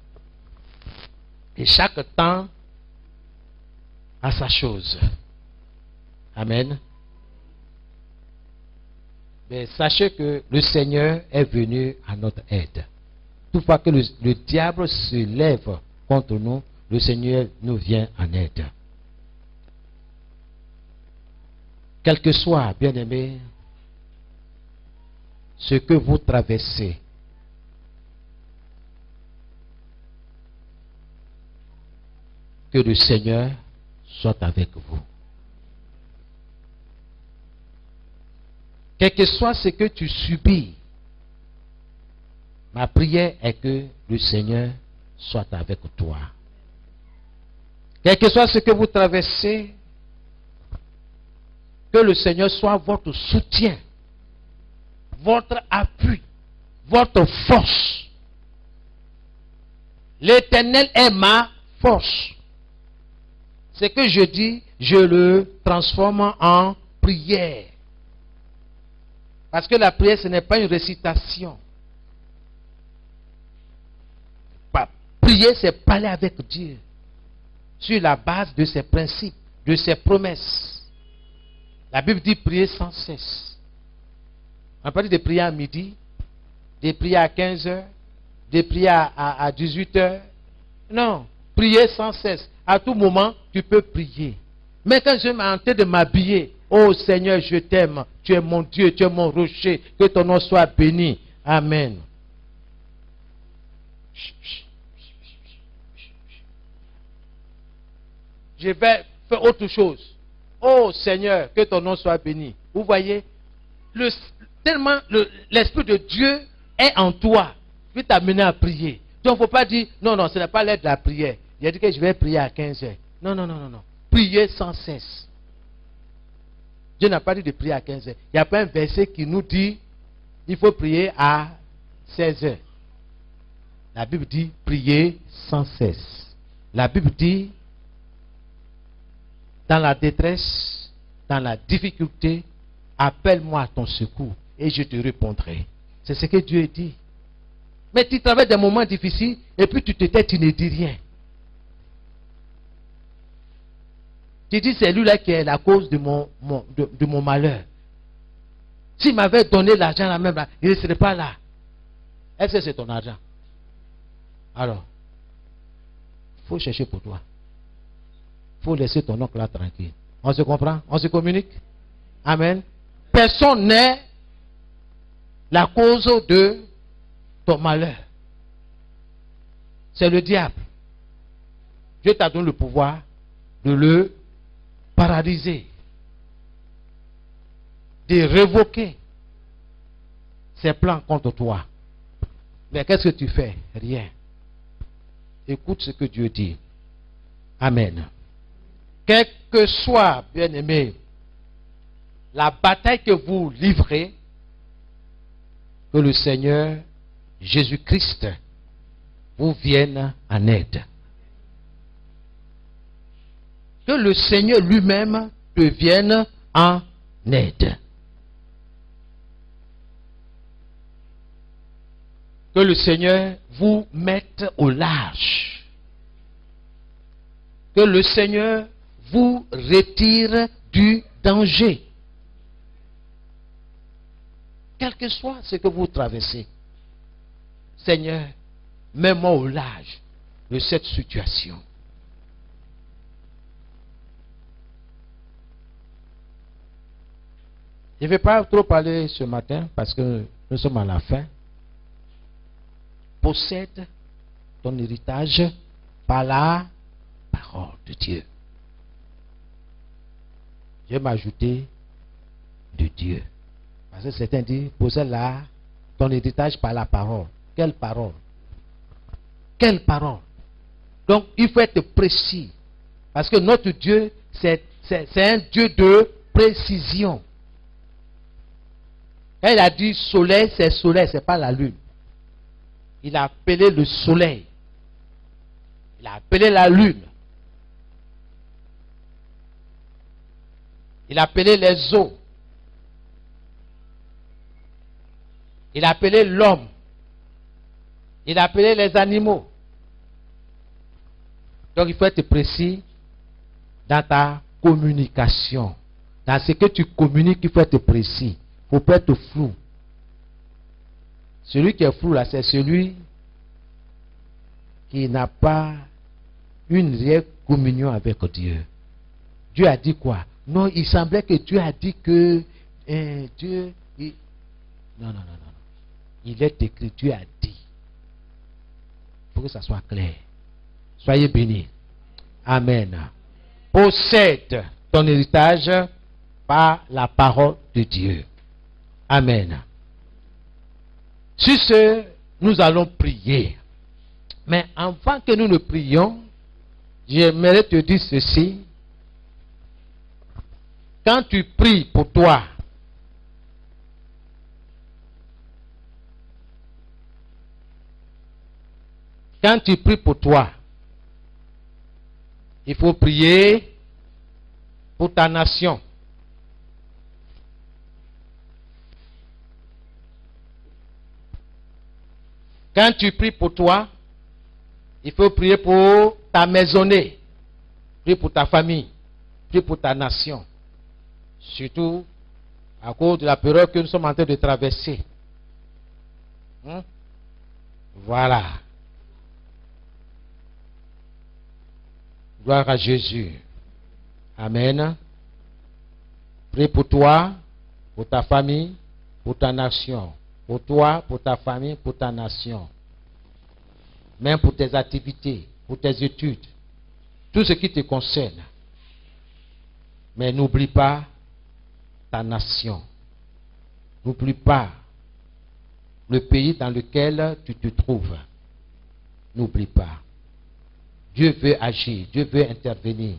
Et chaque temps a sa chose. Amen. Mais sachez que le Seigneur est venu à notre aide. Toutefois que le diable se lève contre nous, le Seigneur nous vient en aide. Quel que soit, bien-aimé, ce que vous traversez, que le Seigneur soit avec vous. Quel que soit ce que tu subis, ma prière est que le Seigneur soit avec toi. Quel que soit ce que vous traversez, que le Seigneur soit votre soutien, votre appui, votre force. L'Éternel est ma force. Ce que je dis, je le transforme en prière. Parce que la prière, ce n'est pas une récitation. Prier, c'est parler avec Dieu sur la base de ses principes, de ses promesses. La Bible dit prier sans cesse. On parle de prier à midi, de prier à 15 heures, de prier à 18 heures. Non, prier sans cesse. À tout moment, tu peux prier. Mais quand je suis en train de m'habiller, oh Seigneur, je t'aime. Tu es mon Dieu, tu es mon rocher. Que ton nom soit béni. Amen. Je vais faire autre chose. Oh Seigneur, que ton nom soit béni. Vous voyez, tellement l'Esprit de Dieu est en toi, il peut t'amener à prier. Donc il ne faut pas dire, non, non, ce n'est pas l'aide de la prière. Il a dit que je vais prier à 15 heures. Non, non, non, non, non. Priez sans cesse. Dieu n'a pas dit de prier à 15 heures. Il n'y a pas un verset qui nous dit, il faut prier à 16 heures. La Bible dit, priez sans cesse. La Bible dit, dans la détresse, dans la difficulté, appelle-moi à ton secours et je te répondrai. C'est ce que Dieu dit. Mais tu traverses des moments difficiles et puis tu te tais, tu ne dis rien. Tu dis, c'est lui-là qui est la cause de mon malheur. S'il m'avait donné l'argent là même, là, il ne serait pas là. Est-ce que c'est ton argent? Alors, il faut chercher pour toi. Il faut laisser ton oncle là tranquille. On se comprend? On se communique? Amen. Personne n'est la cause de ton malheur. C'est le diable. Dieu t'a donné le pouvoir de le paralyser, de révoquer ses plans contre toi. Mais qu'est-ce que tu fais? Rien. Écoute ce que Dieu dit. Amen. Quel que soit, bien-aimé, la bataille que vous livrez, que le Seigneur Jésus-Christ vous vienne en aide. Que le Seigneur lui-même te vienne en aide. Que le Seigneur vous mette au large. Que le Seigneur vous retire du danger. Quel que soit ce que vous traversez. Seigneur, mets-moi au large de cette situation. Je ne vais pas trop parler ce matin parce que nous sommes à la fin. Possède ton héritage par la parole de Dieu. Je vais m'ajouter de Dieu. Parce que certains disent, possède ton héritage par la parole. Quelle parole? Quelle parole? Donc, il faut être précis. Parce que notre Dieu, c'est un Dieu de précision. Quand il a dit soleil, c'est pas la lune. Il a appelé le soleil. Il a appelé la lune. Il a appelé les eaux. Il a appelé l'homme. Il a appelé les animaux. Donc il faut être précis dans ta communication. Dans ce que tu communiques, il faut être précis. Il ne faut pas être flou. Celui qui est flou là, c'est celui qui n'a pas une réelle communion avec Dieu. Dieu a dit quoi? Non, il semblait que Dieu a dit que Dieu... Non. Il est écrit, Dieu a dit. Il faut que ça soit clair. Soyez bénis. Amen. Possède ton héritage par la parole de Dieu. Amen. Sur ce, nous allons prier. Mais avant que nous ne prions, j'aimerais te dire ceci. Quand tu pries pour toi, quand tu pries pour toi, il faut prier pour ta nation. Quand tu pries pour toi, il faut prier pour ta maisonnée, prier pour ta famille, prier pour ta nation. Surtout à cause de la période que nous sommes en train de traverser. Voilà. Gloire à Jésus. Amen. Prie pour toi, pour ta famille, pour ta nation. Pour toi, pour ta famille, pour ta nation. Même pour tes activités, pour tes études. Tout ce qui te concerne. Mais n'oublie pas ta nation. N'oublie pas le pays dans lequel tu te trouves. N'oublie pas. Dieu veut agir, Dieu veut intervenir.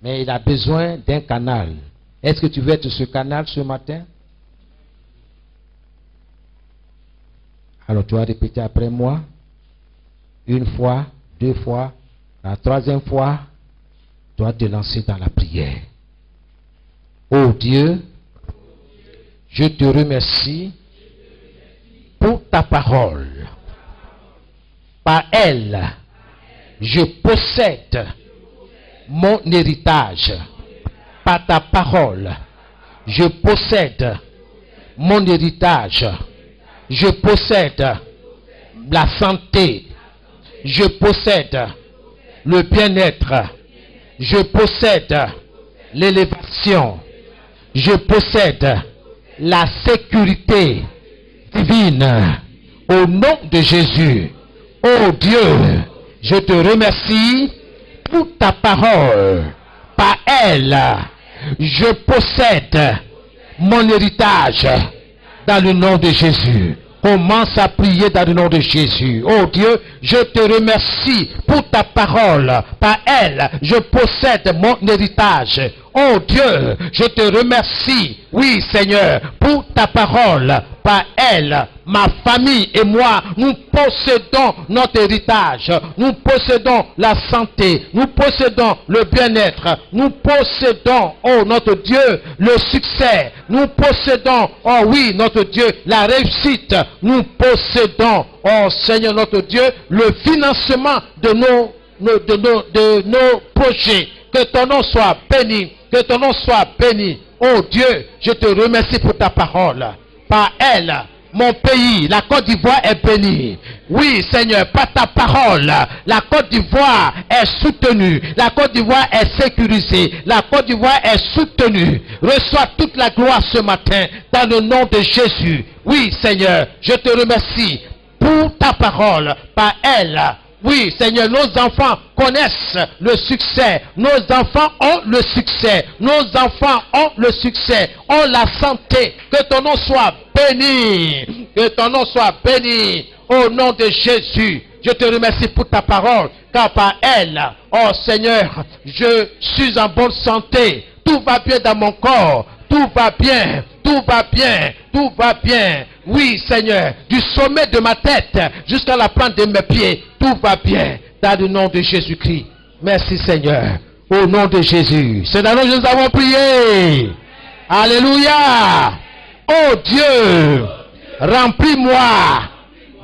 Mais il a besoin d'un canal. Est-ce que tu veux être ce canal ce matin? Alors tu vas répéter après moi. Une fois, deux fois, la troisième fois, tu vas te lancer dans la prière. Oh Dieu, je te remercie pour ta parole. Par elle, je possède mon héritage. Par ta parole, je possède mon héritage. Je possède la santé. Je possède le bien-être. Je possède l'élévation. Je possède la sécurité divine. Au nom de Jésus. Oh Dieu, je te remercie pour ta parole. Par elle, je possède mon héritage dans le nom de Jésus. Commence à prier dans le nom de Jésus. Oh Dieu, je te remercie pour ta parole. Par elle, je possède mon héritage. Oh Dieu, je te remercie, oui Seigneur, pour ta parole. Par elle, ma famille et moi, nous possédons notre héritage. Nous possédons la santé. Nous possédons le bien-être. Nous possédons, oh notre Dieu, le succès. Nous possédons, oh oui, notre Dieu, la réussite. Nous possédons, oh Seigneur notre Dieu, le financement de nos projets. Que ton nom soit béni. Que ton nom soit béni. Oh Dieu, je te remercie pour ta parole. Par elle, mon pays, la Côte d'Ivoire est bénie. Oui, Seigneur, par ta parole, la Côte d'Ivoire est soutenue. La Côte d'Ivoire est sécurisée. La Côte d'Ivoire est soutenue. Reçois toute la gloire ce matin dans le nom de Jésus. Oui, Seigneur, je te remercie pour ta parole. Par elle, oui, Seigneur, nos enfants connaissent le succès. Nos enfants ont le succès. Nos enfants ont le succès. Ont la santé. Que ton nom soit béni. Que ton nom soit béni. Au nom de Jésus, je te remercie pour ta parole. Car par elle, oh Seigneur, je suis en bonne santé. Tout va bien dans mon corps. Tout va bien. Tout va bien. Tout va bien. Oui, Seigneur, du sommet de ma tête jusqu'à la plante de mes pieds, tout va bien dans le nom de Jésus-Christ. Merci, Seigneur. Au nom de Jésus. C'est dans le nom que nous avons prié. Alléluia. Oh Dieu, remplis-moi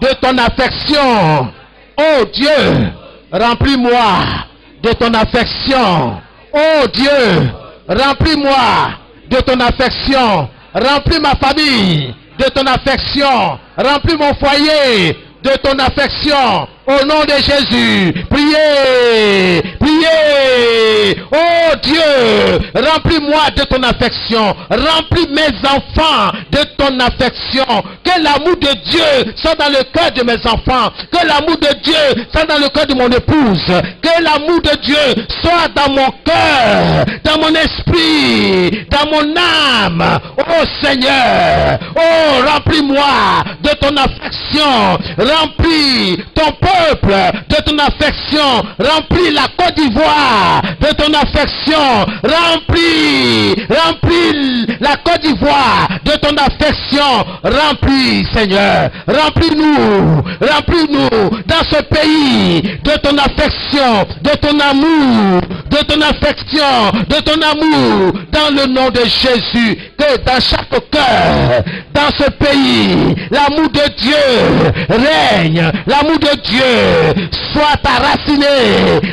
de ton affection. Oh Dieu, remplis-moi de ton affection. Oh Dieu, remplis-moi de ton affection. Remplis ma famille de ton affection. Remplis mon foyer de ton affection. Au nom de Jésus, priez, priez. Oh Dieu, remplis-moi de ton affection. Remplis mes enfants de ton affection. Que l'amour de Dieu soit dans le cœur de mes enfants. Que l'amour de Dieu soit dans le cœur de mon épouse. Que l'amour de Dieu soit dans mon cœur, dans mon esprit, dans mon âme. Oh Seigneur, oh remplis-moi de ton affection. Remplis ton peuple de ton affection. Remplis la Côte d'Ivoire de ton affection. Remplis la Côte d'Ivoire de ton affection. Remplis, Seigneur. Remplis-nous dans ce pays de ton affection, de ton amour, de ton affection, de ton amour, dans le nom de Jésus. Que dans chaque cœur, dans ce pays, l'amour de Dieu règne. L'amour de Dieu soit enraciné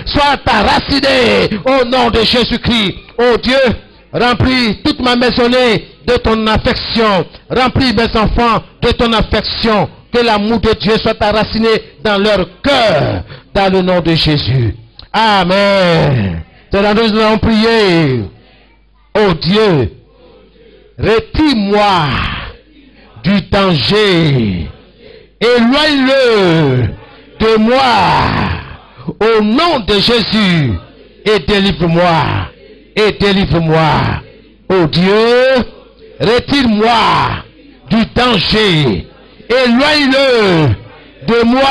au nom de Jésus-Christ. Oh Dieu, remplis toute ma maisonnée de ton affection. Remplis mes enfants de ton affection. Que l'amour de Dieu soit enraciné dans leur cœur, dans le nom de Jésus. Amen. C'est là que nous allons prier. Oh Dieu, retire-moi du danger. Éloigne-le de moi. Au nom de Jésus. Et délivre-moi. Et délivre-moi. Oh Dieu, retire-moi du danger. Éloigne-le de moi.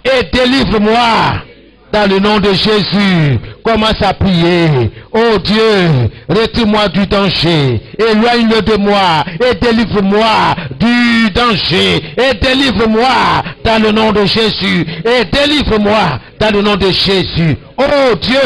Et délivre-moi. Dans le nom de Jésus, commence à prier. Oh Dieu, retire-moi du danger. Éloigne-le de moi. Et délivre-moi du danger. Et délivre-moi dans le nom de Jésus. Et délivre-moi dans le nom de Jésus. Oh Dieu,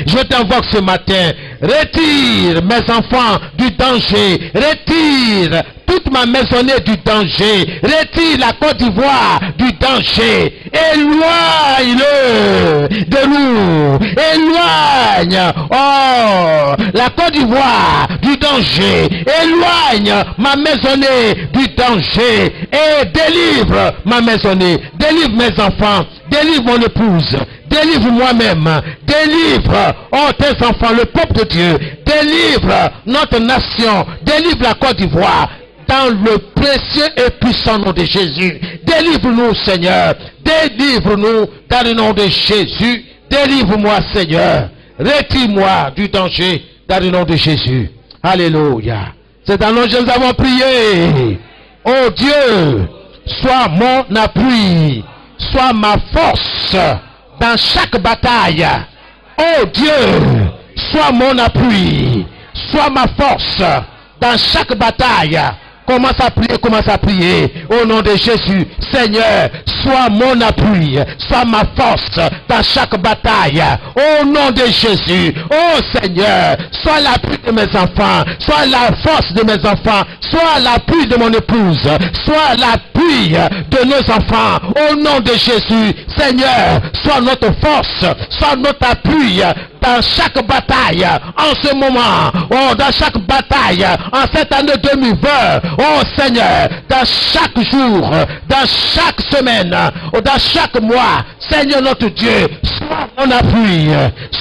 je t'invoque ce matin. Retire mes enfants du danger. Retire toute ma maisonnée du danger. Retire la Côte d'Ivoire du danger. Éloigne-le de nous. Éloigne, oh, la Côte d'Ivoire du danger. Éloigne ma maisonnée du danger. Et délivre ma maisonnée. Délivre mes enfants. Délivre mon épouse. Délivre moi-même. Délivre, oh, tes enfants, le peuple de Dieu. Délivre notre nation. Délivre la Côte d'Ivoire. Dans le précieux et puissant nom de Jésus. Délivre-nous, Seigneur. Délivre-nous dans le nom de Jésus. Délivre-moi, Seigneur. Retire-moi du danger dans le nom de Jésus. Alléluia. C'est dans le nom que nous avons prié. Oh Dieu, sois mon appui, sois ma force dans chaque bataille. Oh Dieu, sois mon appui, sois ma force dans chaque bataille. Commence à prier au nom de Jésus. Seigneur, sois mon appui, sois ma force dans chaque bataille. Au nom de Jésus. Oh Seigneur, sois l'appui de mes enfants, sois la force de mes enfants, sois l'appui de mon épouse, sois l'appui de nos enfants. Au nom de Jésus, Seigneur, sois notre force, sois notre appui dans chaque bataille, en ce moment, oh, dans chaque bataille, en cette année 2020, oh Seigneur, dans chaque jour, dans chaque semaine, oh, dans chaque mois, Seigneur notre Dieu, sois mon appui,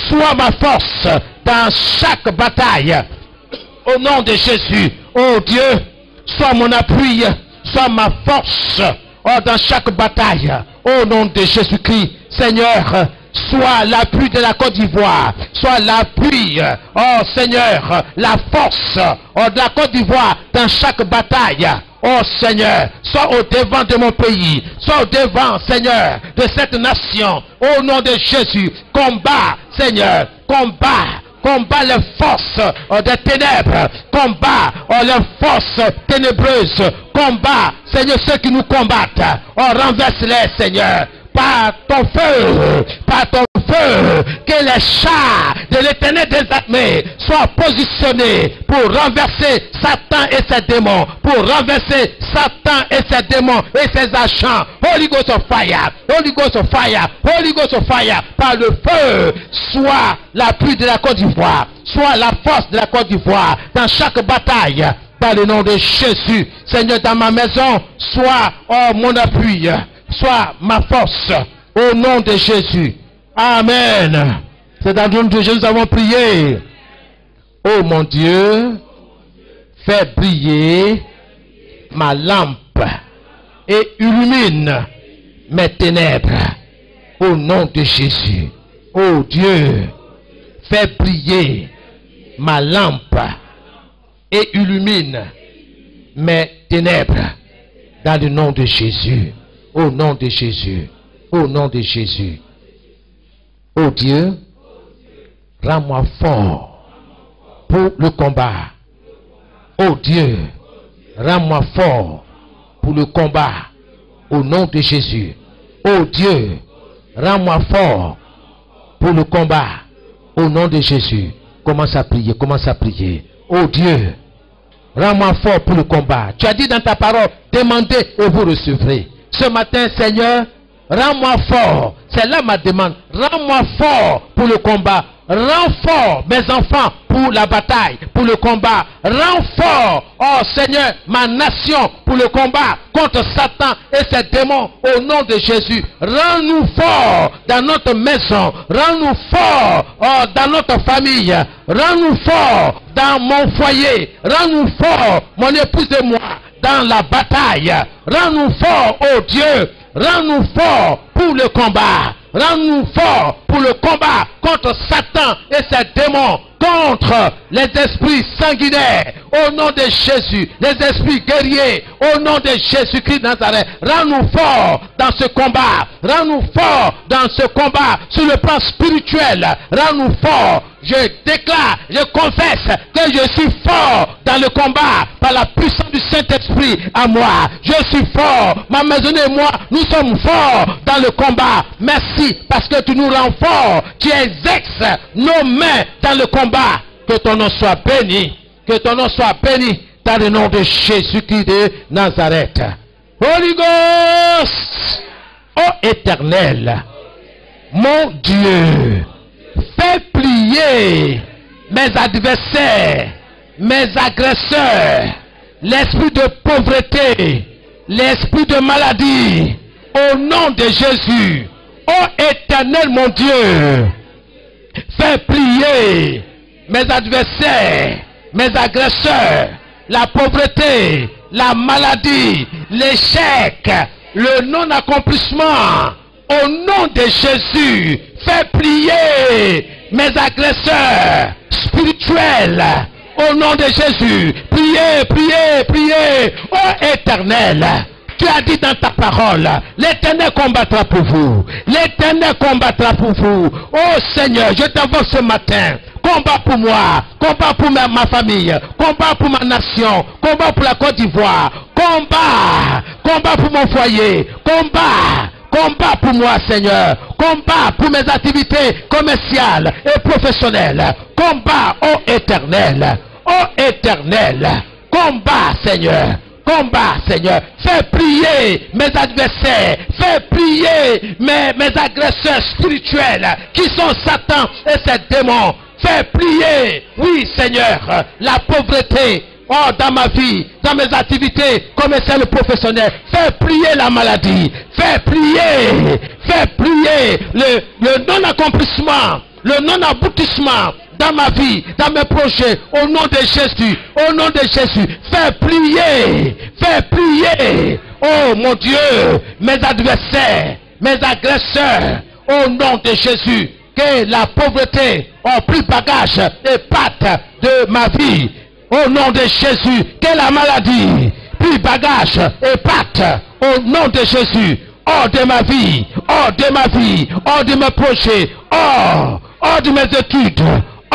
sois ma force dans chaque bataille, au nom de Jésus, oh Dieu, sois mon appui, sois ma force, oh, dans chaque bataille, au nom de Jésus-Christ, Seigneur, sois l'appui de la Côte d'Ivoire, sois l'appui, oh Seigneur, la force oh, de la Côte d'Ivoire dans chaque bataille. Oh Seigneur, sois au devant de mon pays, sois au devant, Seigneur, de cette nation. Au nom de Jésus, combat, Seigneur, combat les forces des ténèbres, combat les forces ténébreuses, combat, Seigneur, ceux qui nous combattent. Oh, renverse-les, Seigneur. Par ton feu, que les chars de l'Éternel des armées soient positionnés pour renverser Satan et ses démons, pour renverser Satan et ses démons et ses agents. Holy Ghost of fire, Holy Ghost of fire, Holy Ghost of fire, par le feu, soit l'appui de la Côte d'Ivoire, soit la force de la Côte d'Ivoire dans chaque bataille, dans le nom de Jésus. Seigneur, dans ma maison, sois oh, mon appui, sois ma force, au nom de Jésus. Amen. C'est dans le nom de Jésus que nous avons prié. Oh mon Dieu, fais briller ma lampe et illumine mes ténèbres. Au nom de Jésus. Oh Dieu, fais briller ma lampe et illumine mes ténèbres. Dans le nom de Jésus. Au nom de Jésus. Au nom de Jésus. Oh Dieu, rends-moi fort pour le combat. Oh Dieu, rends-moi fort pour le combat. Au nom de Jésus. Oh Dieu, rends-moi fort pour le combat. Au nom de Jésus. Commence à prier, commence à prier. Oh Dieu, rends-moi fort pour le combat. Tu as dit dans ta parole, demandez et vous recevrez. Ce matin, Seigneur, rends-moi fort. C'est là ma demande. Rends-moi fort pour le combat. Rends fort mes enfants pour la bataille, pour le combat. Rends fort, oh Seigneur, ma nation pour le combat contre Satan et ses démons au nom de Jésus. Rends-nous fort dans notre maison. Rends-nous fort oh, dans notre famille. Rends-nous fort dans mon foyer. Rends-nous fort, mon épouse et moi, dans la bataille. Rends-nous fort, oh Dieu. Rends-nous fort pour le combat. Rends-nous fort pour le combat contre Satan et ses démons, contre les esprits sanguinaires, au nom de Jésus, les esprits guerriers, au nom de Jésus-Christ de Nazareth. Rends-nous fort dans ce combat. Rends-nous fort dans ce combat sur le plan spirituel. Rends-nous fort. Je déclare, je confesse que je suis fort dans le combat par la puissance du Saint-Esprit à moi. Je suis fort. Ma maison et moi, nous sommes forts dans le combat. Merci parce que tu nous rends forts. Tu exerces nos mains dans le combat. Que ton nom soit béni. Que ton nom soit béni dans le nom de Jésus-Christ de Nazareth. Holy Ghost, ô Éternel, mon Dieu, fais plier mes adversaires, mes agresseurs, l'esprit de pauvreté, l'esprit de maladie, au nom de Jésus. Ô Éternel mon Dieu, fais plier mes adversaires, mes agresseurs, la pauvreté, la maladie, l'échec, le non-accomplissement. Au nom de Jésus, fais plier mes agresseurs spirituels. Au nom de Jésus, plier priez, priez, priez. Oh Éternel, tu as dit dans ta parole, l'Éternel combattra pour vous. L'Éternel combattra pour vous. Oh Seigneur, je t'invoque ce matin. Combat pour moi, combat pour ma famille, combat pour ma nation, combat pour la Côte d'Ivoire, combat pour mon foyer, combat pour moi, Seigneur, combat pour mes activités commerciales et professionnelles, combat, ô Éternel, combat, Seigneur. Combat, Seigneur. Fais prier mes adversaires. Fais prier mes agresseurs spirituels qui sont Satan et ses démons. Fais prier, oui, Seigneur, la pauvreté. Oh, dans ma vie, dans mes activités commerciales et professionnelles. Fais prier la maladie. Fais prier le non-accomplissement, le non-aboutissement dans ma vie, dans mes projets, au nom de Jésus, fais prier, oh mon Dieu, mes adversaires, mes agresseurs, au nom de Jésus, que la pauvreté ait pris bagage et pattes de ma vie, au nom de Jésus, que la maladie pris bagage et pattes, au nom de Jésus, hors de ma vie, hors de mes projets, hors de mes études,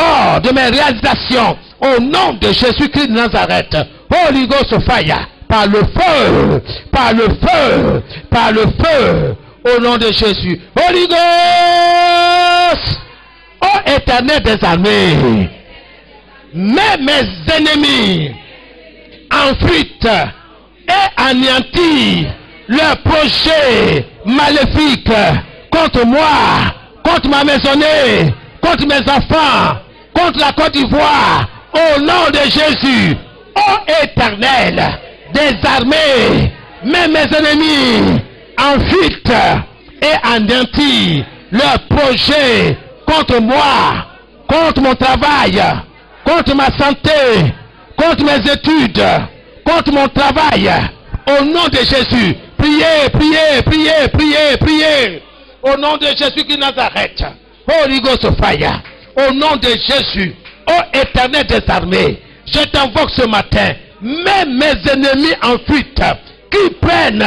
hors de mes réalisations, au nom de Jésus-Christ de Nazareth. Holy Ghost fire, par le feu, au nom de Jésus. Holy Ghost, ô Éternel des armées, mets mes ennemis en fuite et anéantis leurs projets maléfiques contre moi, contre ma maisonnée, contre mes enfants, contre la Côte d'Ivoire, au nom de Jésus. Ô Éternel des armées, mets mes ennemis en fuite et anéantis leurs projets contre moi, contre mon travail, contre ma santé, contre mes études, contre mon travail, au nom de Jésus. Priez. Au nom de Jésus qui Nazareth. Holy Ghost fire. Au nom de Jésus. Ô Éternel des armées, je t'invoque ce matin. Mets mes ennemis en fuite qui prennent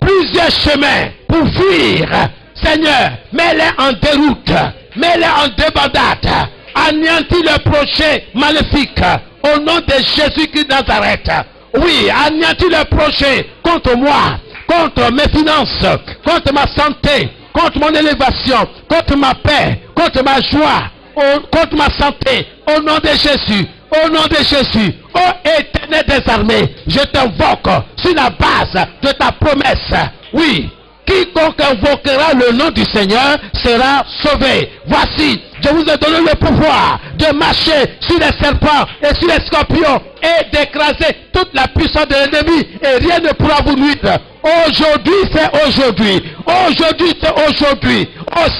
plusieurs chemins pour fuir. Seigneur, mets-les en déroute. Mets-les en débandade. Anéantis le projet maléfique. Au nom de Jésus qui Nazareth. Oui, anéantis le projet contre moi, contre mes finances, contre ma santé, contre mon élévation, contre ma paix, contre ma joie, contre ma santé, au nom de Jésus, ô Éternel des armées, je t'invoque sur la base de ta promesse. Oui, quiconque invoquera le nom du Seigneur sera sauvé. Voici, je vous ai donné le pouvoir de marcher sur les serpents et sur les scorpions et d'écraser toute la puissance de l'ennemi et rien ne pourra vous nuire. Aujourd'hui, c'est aujourd'hui. Oh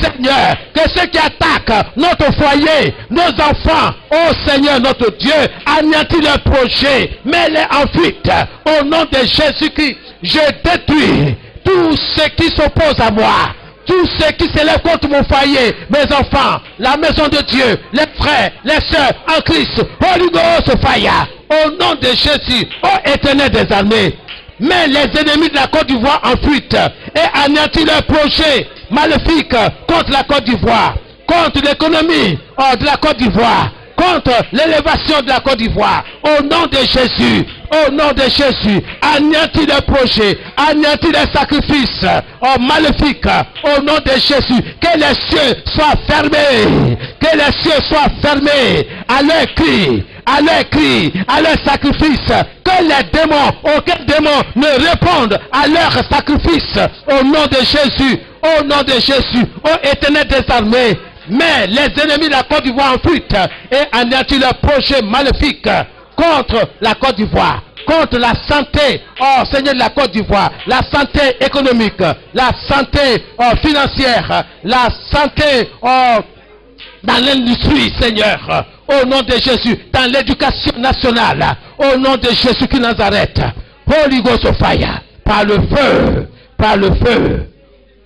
Seigneur, que ceux qui attaquent notre foyer, nos enfants, oh Seigneur notre Dieu, anéantis leur projet, mets-les en fuite. Au nom de Jésus-Christ, je détruis tous ceux qui s'opposent à moi. Tous ceux qui s'élèvent contre mon foyer, mes enfants, la maison de Dieu, les frères, les sœurs en Christ, Holy Ghost fire, au nom de Jésus, ô Éternel des armées, mets les ennemis de la Côte d'Ivoire en fuite et anéantis leurs projets maléfiques contre la Côte d'Ivoire, contre l'économie de la Côte d'Ivoire, contre l'élévation de la Côte d'Ivoire, au nom de Jésus, anéantis les projets, anéantis les sacrifices maléfiques, au nom de Jésus, que les cieux soient fermés, à leur cri, à leur sacrifice, que les démons, aucun démon ne réponde à leur sacrifice, au nom de Jésus, ô Éternel des armées. Mais les ennemis de la Côte d'Ivoire en fuite et anéantis leurs projets maléfiques contre la Côte d'Ivoire, contre la santé, oh Seigneur de la Côte d'Ivoire, la santé économique, la santé financière, la santé dans l'industrie, Seigneur, au nom de Jésus, dans l'éducation nationale, au nom de Jésus qui Nazareth. Holy Ghost fire, par le feu,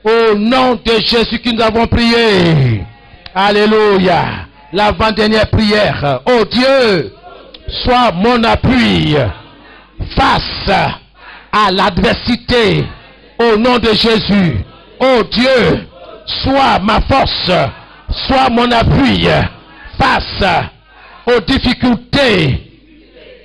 au nom de Jésus qui nous avons prié. Alléluia. L'avant-dernière prière. Oh Dieu, sois mon appui face à l'adversité. Au nom de Jésus. Oh Dieu, sois ma force, sois mon appui face aux difficultés.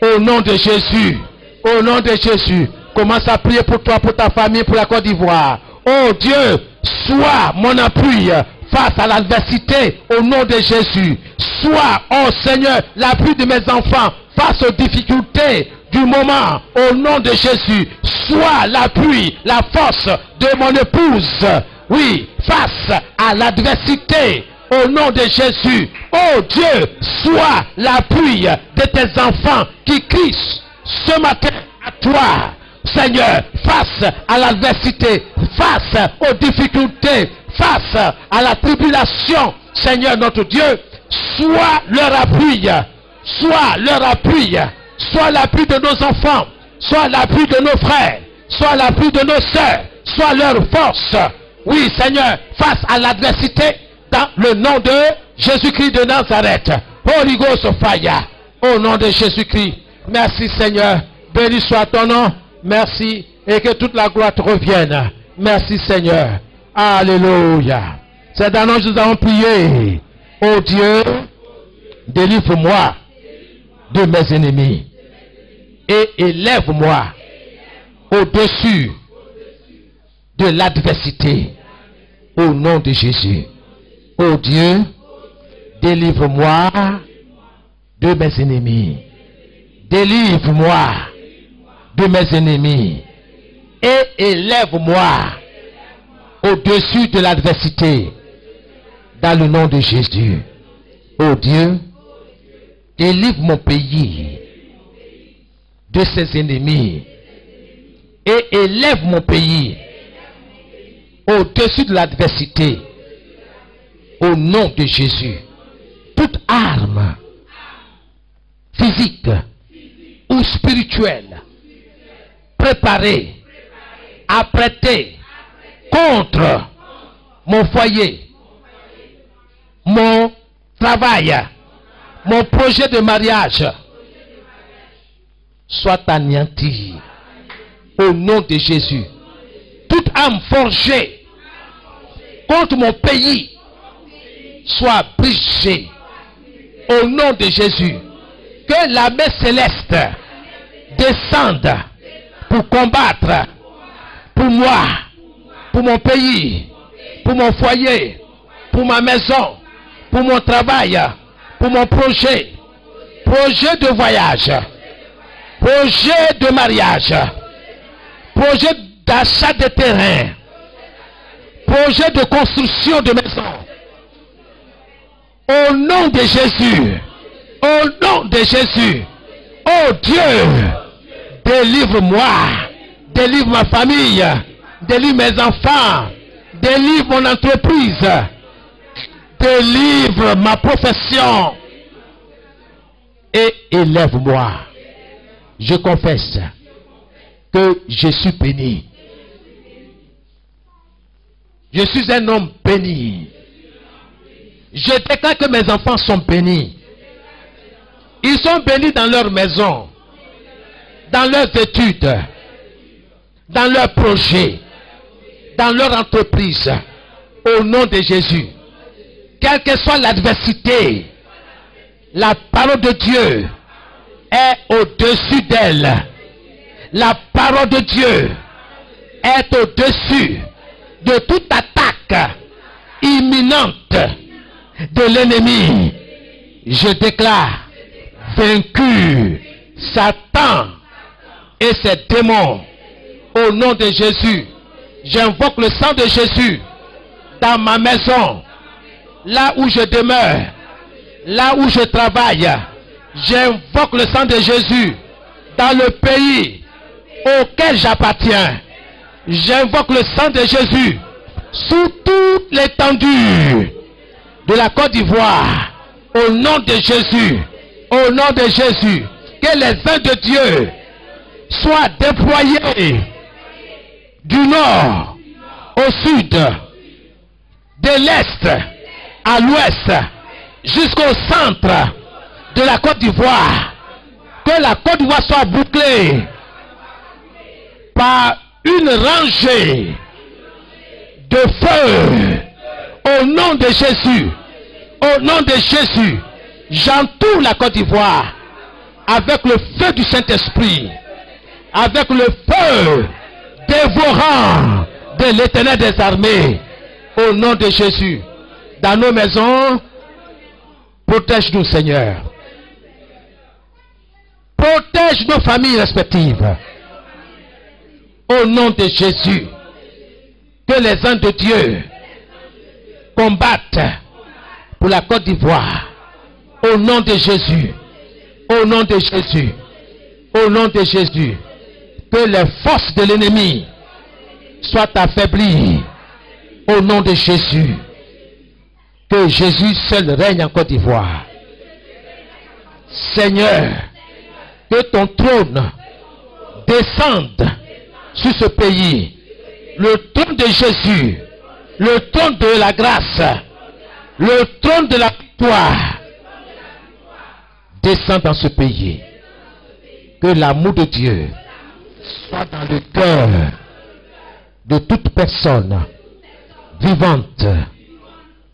Au nom de Jésus. Au nom de Jésus. Commence à prier pour toi, pour ta famille, pour la Côte d'Ivoire. Oh Dieu, sois mon appui face à l'adversité. Au nom de Jésus. Sois, oh Seigneur, l'appui de mes enfants face aux difficultés du moment. Au nom de Jésus. Sois l'appui, la force de mon épouse. Oui, face à l'adversité. Au nom de Jésus. Oh Dieu, sois l'appui de tes enfants qui crient ce matin à toi. Seigneur, face à l'adversité, face aux difficultés, face à la tribulation. Seigneur notre Dieu, sois leur appui. Sois leur appui. Sois l'appui de nos enfants. Sois l'appui de nos frères. Sois l'appui de nos sœurs. Sois leur force. Oui, Seigneur, face à l'adversité, dans le nom de Jésus-Christ de Nazareth. Holy Ghost fire. Au nom de Jésus-Christ. Merci, Seigneur. Béni soit ton nom. Merci. Et que toute la gloire te revienne. Merci, Seigneur. Alléluia. C'est dans nous que nous avons prié. Oh Dieu, délivre-moi de mes ennemis. Et élève-moi au-dessus de l'adversité. Au nom de Jésus. Oh Dieu, délivre-moi de mes ennemis. Délivre-moi de mes ennemis. Et élève-moi au-dessus de l'adversité. Dans le nom de Jésus. Oh Dieu, délivre mon pays de ses ennemis. Et élève mon pays au-dessus de l'adversité. Au nom de Jésus. Toute arme physique ou spirituelle préparée, apprêtée contre mon foyer, mon travail, mon projet de mariage, soit anéantie au nom de Jésus. Toute âme forgée contre mon pays soit brisée au nom de Jésus. Que la main céleste descende pour combattre pour moi, pour mon pays, pour mon foyer, pour ma maison, pour mon travail, pour mon projet, projet de voyage, projet de mariage, projet d'achat de terrain, projet de construction de maison. Au nom de Jésus, au nom de Jésus, oh Dieu, délivre-moi, délivre ma famille, délivre mes enfants, délivre mon entreprise, délivre ma profession et élève-moi. Je confesse que je suis béni. Je suis un homme béni. Je déclare que mes enfants sont bénis. Ils sont bénis dans leur maison, dans leurs études, dans leurs projets, dans leur entreprise. Au nom de Jésus. Quelle que soit l'adversité, la parole de Dieu est au-dessus d'elle. La parole de Dieu est au-dessus de toute attaque imminente de l'ennemi. Je déclare vaincu Satan et ses démons au nom de Jésus. J'invoque le sang de Jésus dans ma maison, là où je demeure, là où je travaille. J'invoque le sang de Jésus dans le pays auquel j'appartiens. J'invoque le sang de Jésus sous toute l'étendue de la Côte d'Ivoire. Au nom de Jésus. Au nom de Jésus. Que les anges de Dieu soient déployés du nord au sud, de l'est à l'ouest, jusqu'au centre de la Côte d'Ivoire. Que la Côte d'Ivoire soit bouclée par une rangée de feu. Au nom de Jésus. Au nom de Jésus. J'entoure la Côte d'Ivoire avec le feu du Saint-Esprit. Avec le feu dévorant de l'Éternel des armées. Au nom de Jésus. Dans nos maisons, protège-nous, Seigneur. Protège nos familles respectives. Au nom de Jésus. Que les anges de Dieu combattent pour la Côte d'Ivoire. Au nom de Jésus. Au nom de Jésus. Au nom de Jésus. Que les forces de l'ennemi soient affaiblies. Au nom de Jésus. Que Jésus seul règne en Côte d'Ivoire. Seigneur, que ton trône descende sur ce pays. Le trône de Jésus, le trône de la grâce, le trône de la victoire descend dans ce pays. Que l'amour de Dieu soit dans le cœur de toute personne vivante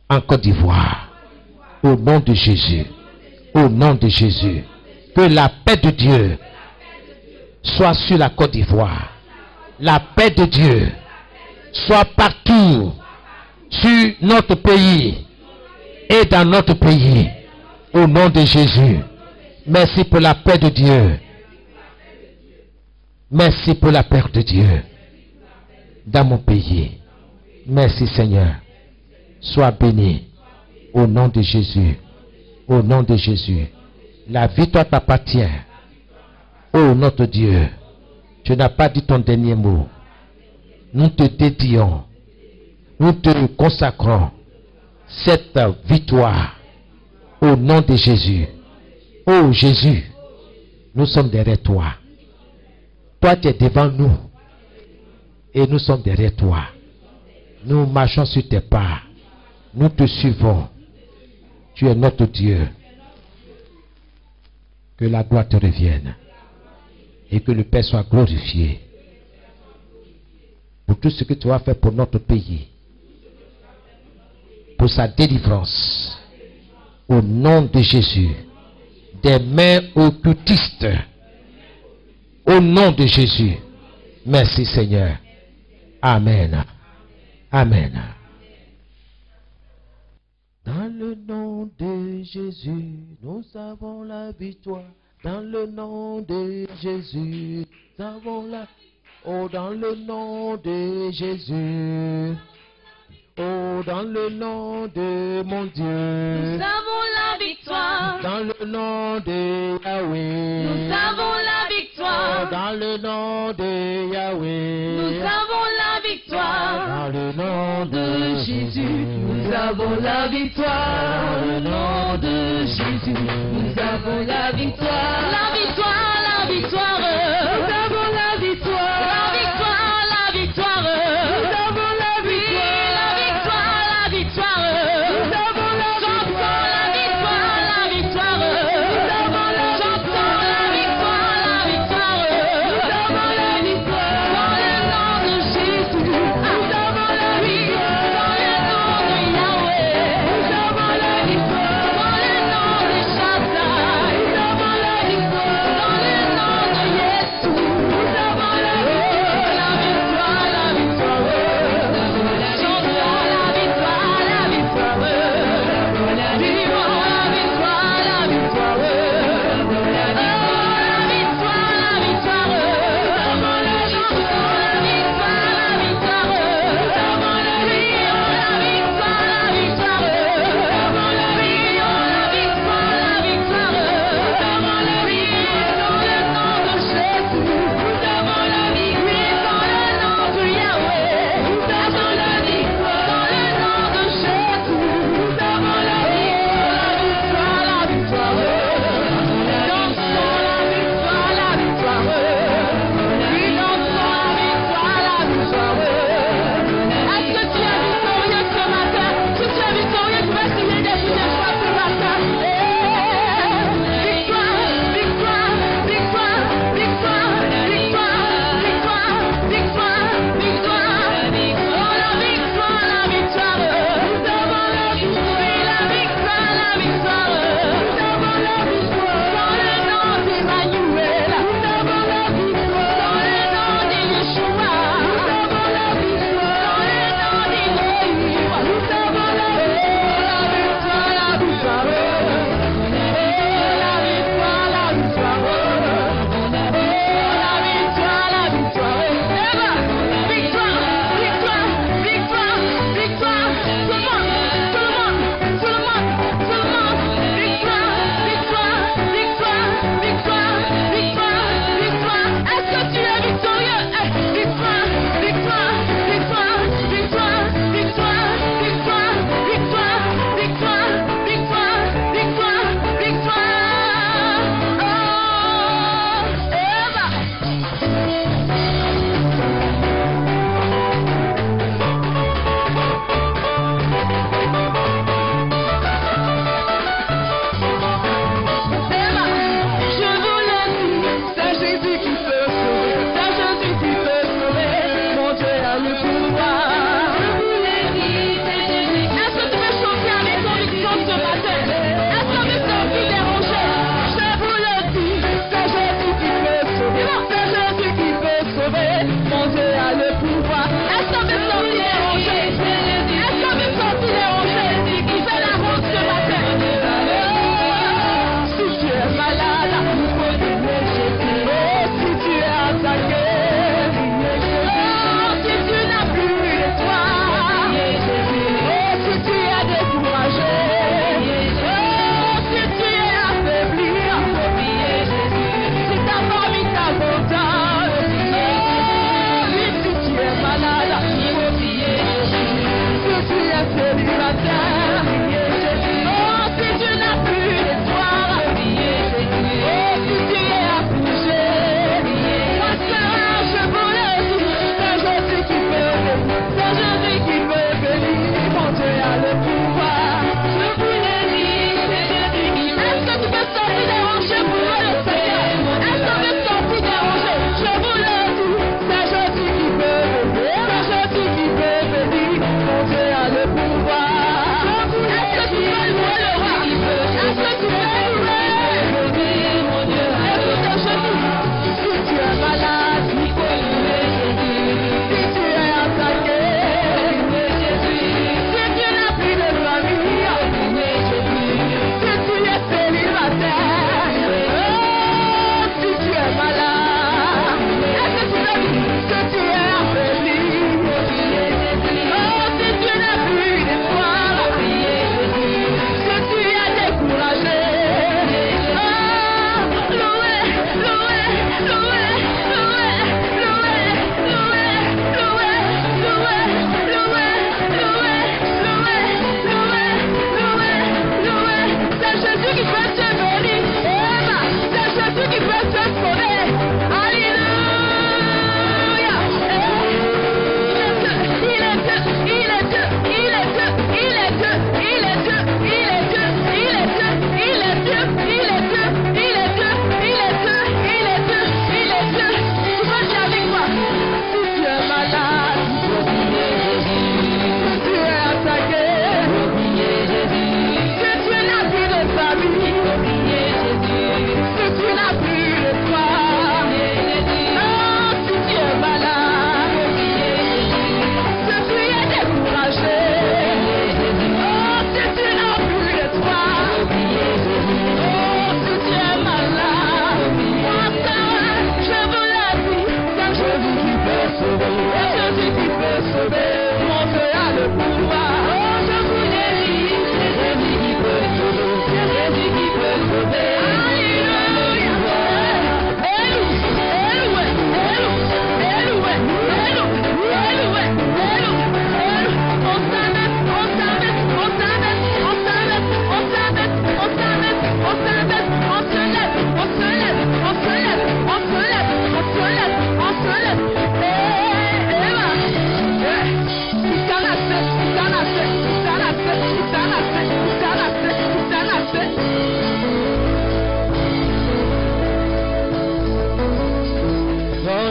en Côte d'Ivoire. Au nom de Jésus. Au nom de Jésus. Que la paix de Dieu soit sur la Côte d'Ivoire. La paix de Dieu soit partout sur notre pays et dans notre pays. Au nom de Jésus. Merci pour la paix de Dieu. Merci pour la paix de Dieu dans mon pays. Merci Seigneur. Sois béni. Au nom de Jésus. Au nom de Jésus. La victoire t'appartient. Oh notre Dieu. Tu n'as pas dit ton dernier mot. Nous te dédions. Nous te consacrons cette victoire. Au nom de Jésus. Oh Jésus. Nous sommes derrière toi. Toi tu es devant nous. Et nous sommes derrière toi. Nous marchons sur tes pas. Nous te suivons. Tu es notre Dieu. Que la gloire te revienne. Et que le Père soit glorifié. Pour tout ce que tu as fait pour notre pays. Pour sa délivrance. Au nom de Jésus. Des mains occultistes. Au nom de Jésus. Merci Seigneur. Amen. Amen. Dans le nom de Jésus, nous avons la victoire. Dans le nom de Jésus, nous avons la... Oh, dans le nom de Jésus. Oh, dans le nom de mon Dieu. Nous avons la victoire. Dans le nom de Yahweh. Nous avons la victoire. Oh, dans le nom de Yahweh. Nous avons la victoire. Dans le nom de Jésus, nous avons la victoire. Dans le nom de Jésus, nous avons la victoire. La victoire, la victoire. Nous avons la victoire. La victoire, la victoire. Nous avons la victoire. La victoire, la victoire. Nous avons la victoire. La victoire, la victoire. Nous avons la victoire. La victoire, la victoire. Nous avons la victoire. Dans le nom de Jésus, nous avons la victoire. Dans le nom de Yahweh, nous avons la victoire. Dans le nom de Shaddai, nous avons la victoire.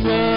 Loué,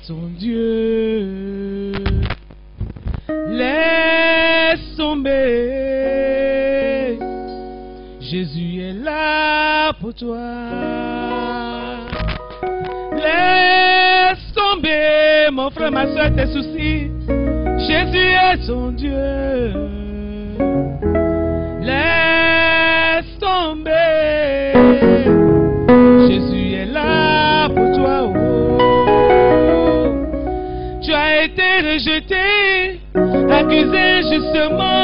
ton Dieu. Laisse tomber. Jésus est là pour toi. Laisse tomber, mon frère, ma soeur, tes soucis. Jésus est ton Dieu. Laisse tomber. Jésus est là pour toi. Oh. Tu as été rejeté, accusé justement.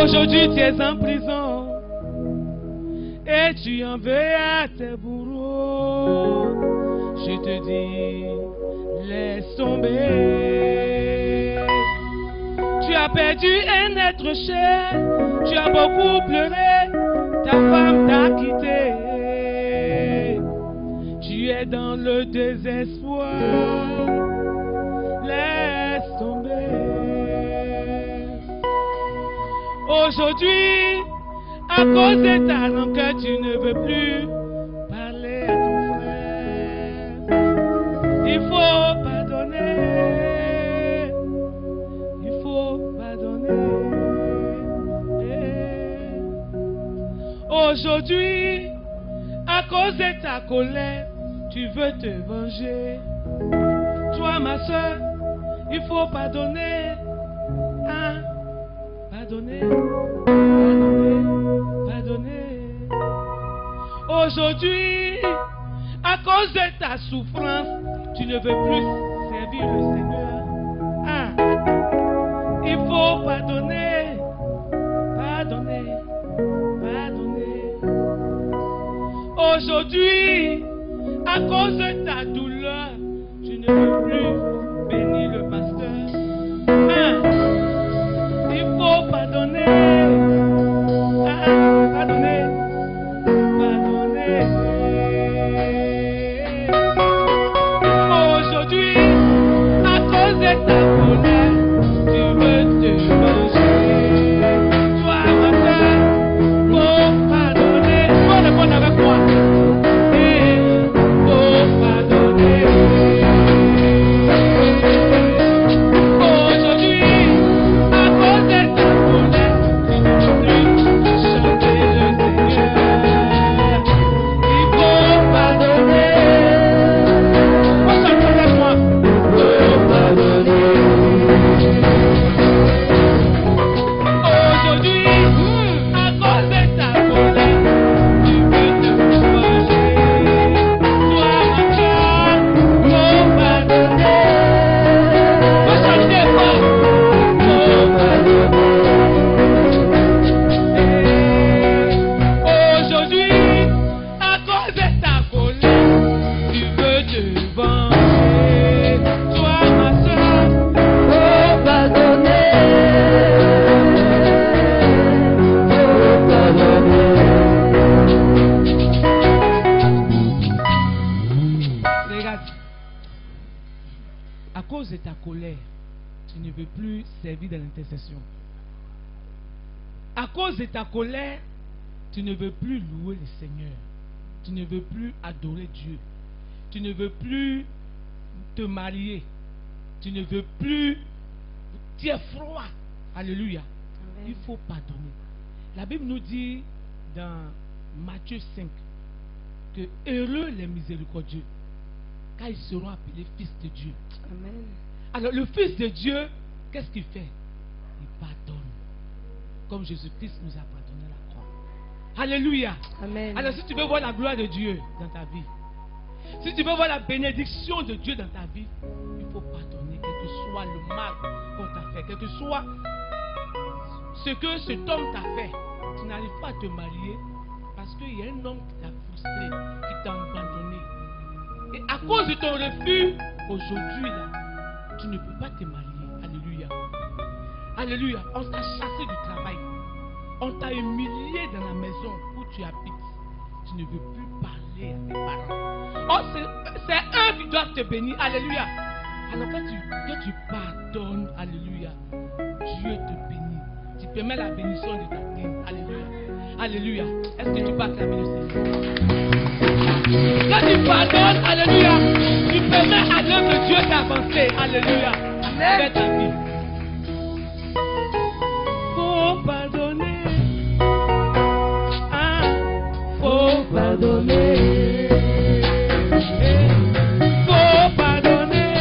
Aujourd'hui tu es en prison. Et tu en veux à tes bourreaux. Je te dis, laisse tomber. Tu as perdu un être cher. Tu as beaucoup pleuré. Ta femme t'a quitté. Tu es dans le désespoir. Laisse tomber. Aujourd'hui, à cause de ta rancœur, tu ne veux plus parler à ton frère. Il faut pardonner. Il faut pardonner. Aujourd'hui, à cause de ta colère, tu veux te venger. Toi, ma soeur, il faut pardonner. Hein? Pardonner. Pardonner. Pardonner. Aujourd'hui, à cause de ta souffrance, tu ne veux plus servir le Seigneur. Hein? Il faut pardonner. Pardonner. Pardonner. Aujourd'hui, à cause de ta douleur, tu ne veux plus bénir le pasteur. Hein? Il faut pardonner. Ah, pardonner. Pardonner. Aujourd'hui, à cause de ta colère, tu veux te venger. Toi, ma soeur, faut pardonner. Faut répondre avec moi. À cause de ta colère, tu ne veux plus louer le Seigneur. Tu ne veux plus adorer Dieu. Tu ne veux plus te marier. Tu ne veux plus. Tu es froid. Alléluia. Amen. Il faut pardonner. La Bible nous dit dans Matthieu 5 que heureux les miséricordieux, car ils seront appelés fils de Dieu. Amen. Alors le fils de Dieu, qu'est-ce qu'il fait? Il pardonne. Comme Jésus-Christ nous a pardonné la croix. Alléluia. Amen. Alors si tu veux voir la gloire de Dieu dans ta vie, si tu veux voir la bénédiction de Dieu dans ta vie, il faut pardonner, quel que soit le mal qu'on t'a fait, quel que soit ce que cet homme t'a fait. Tu n'arrives pas à te marier parce qu'il y a un homme qui t'a frustré, qui t'a abandonné. Et à cause de ton refus, aujourd'hui là, tu ne peux pas te marier. Alléluia. Alléluia. On t'a chassé du travail. On t'a humilié dans la maison où tu habites. Tu ne veux plus parler à tes parents. Oh, c'est eux qui doivent te bénir. Alléluia. Alors quand tu pardonnes, alléluia, Dieu te bénit. Tu permets la bénédiction de ta vie. Alléluia. Alléluia. Est-ce que tu peux acclamer le Seigneur? Quand tu pardonnes, alléluia, tu permets à l'œuvre de Dieu d'avancer. Alléluia. Avec ta vie. Faut pardonner. Ah, faut pardonner. Faut pardonner.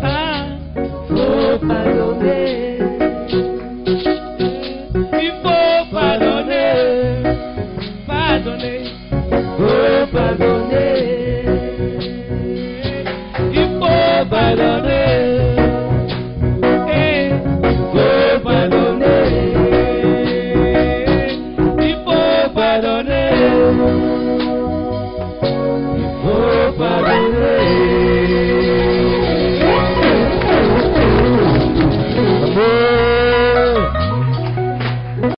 Ah, faut pardonner.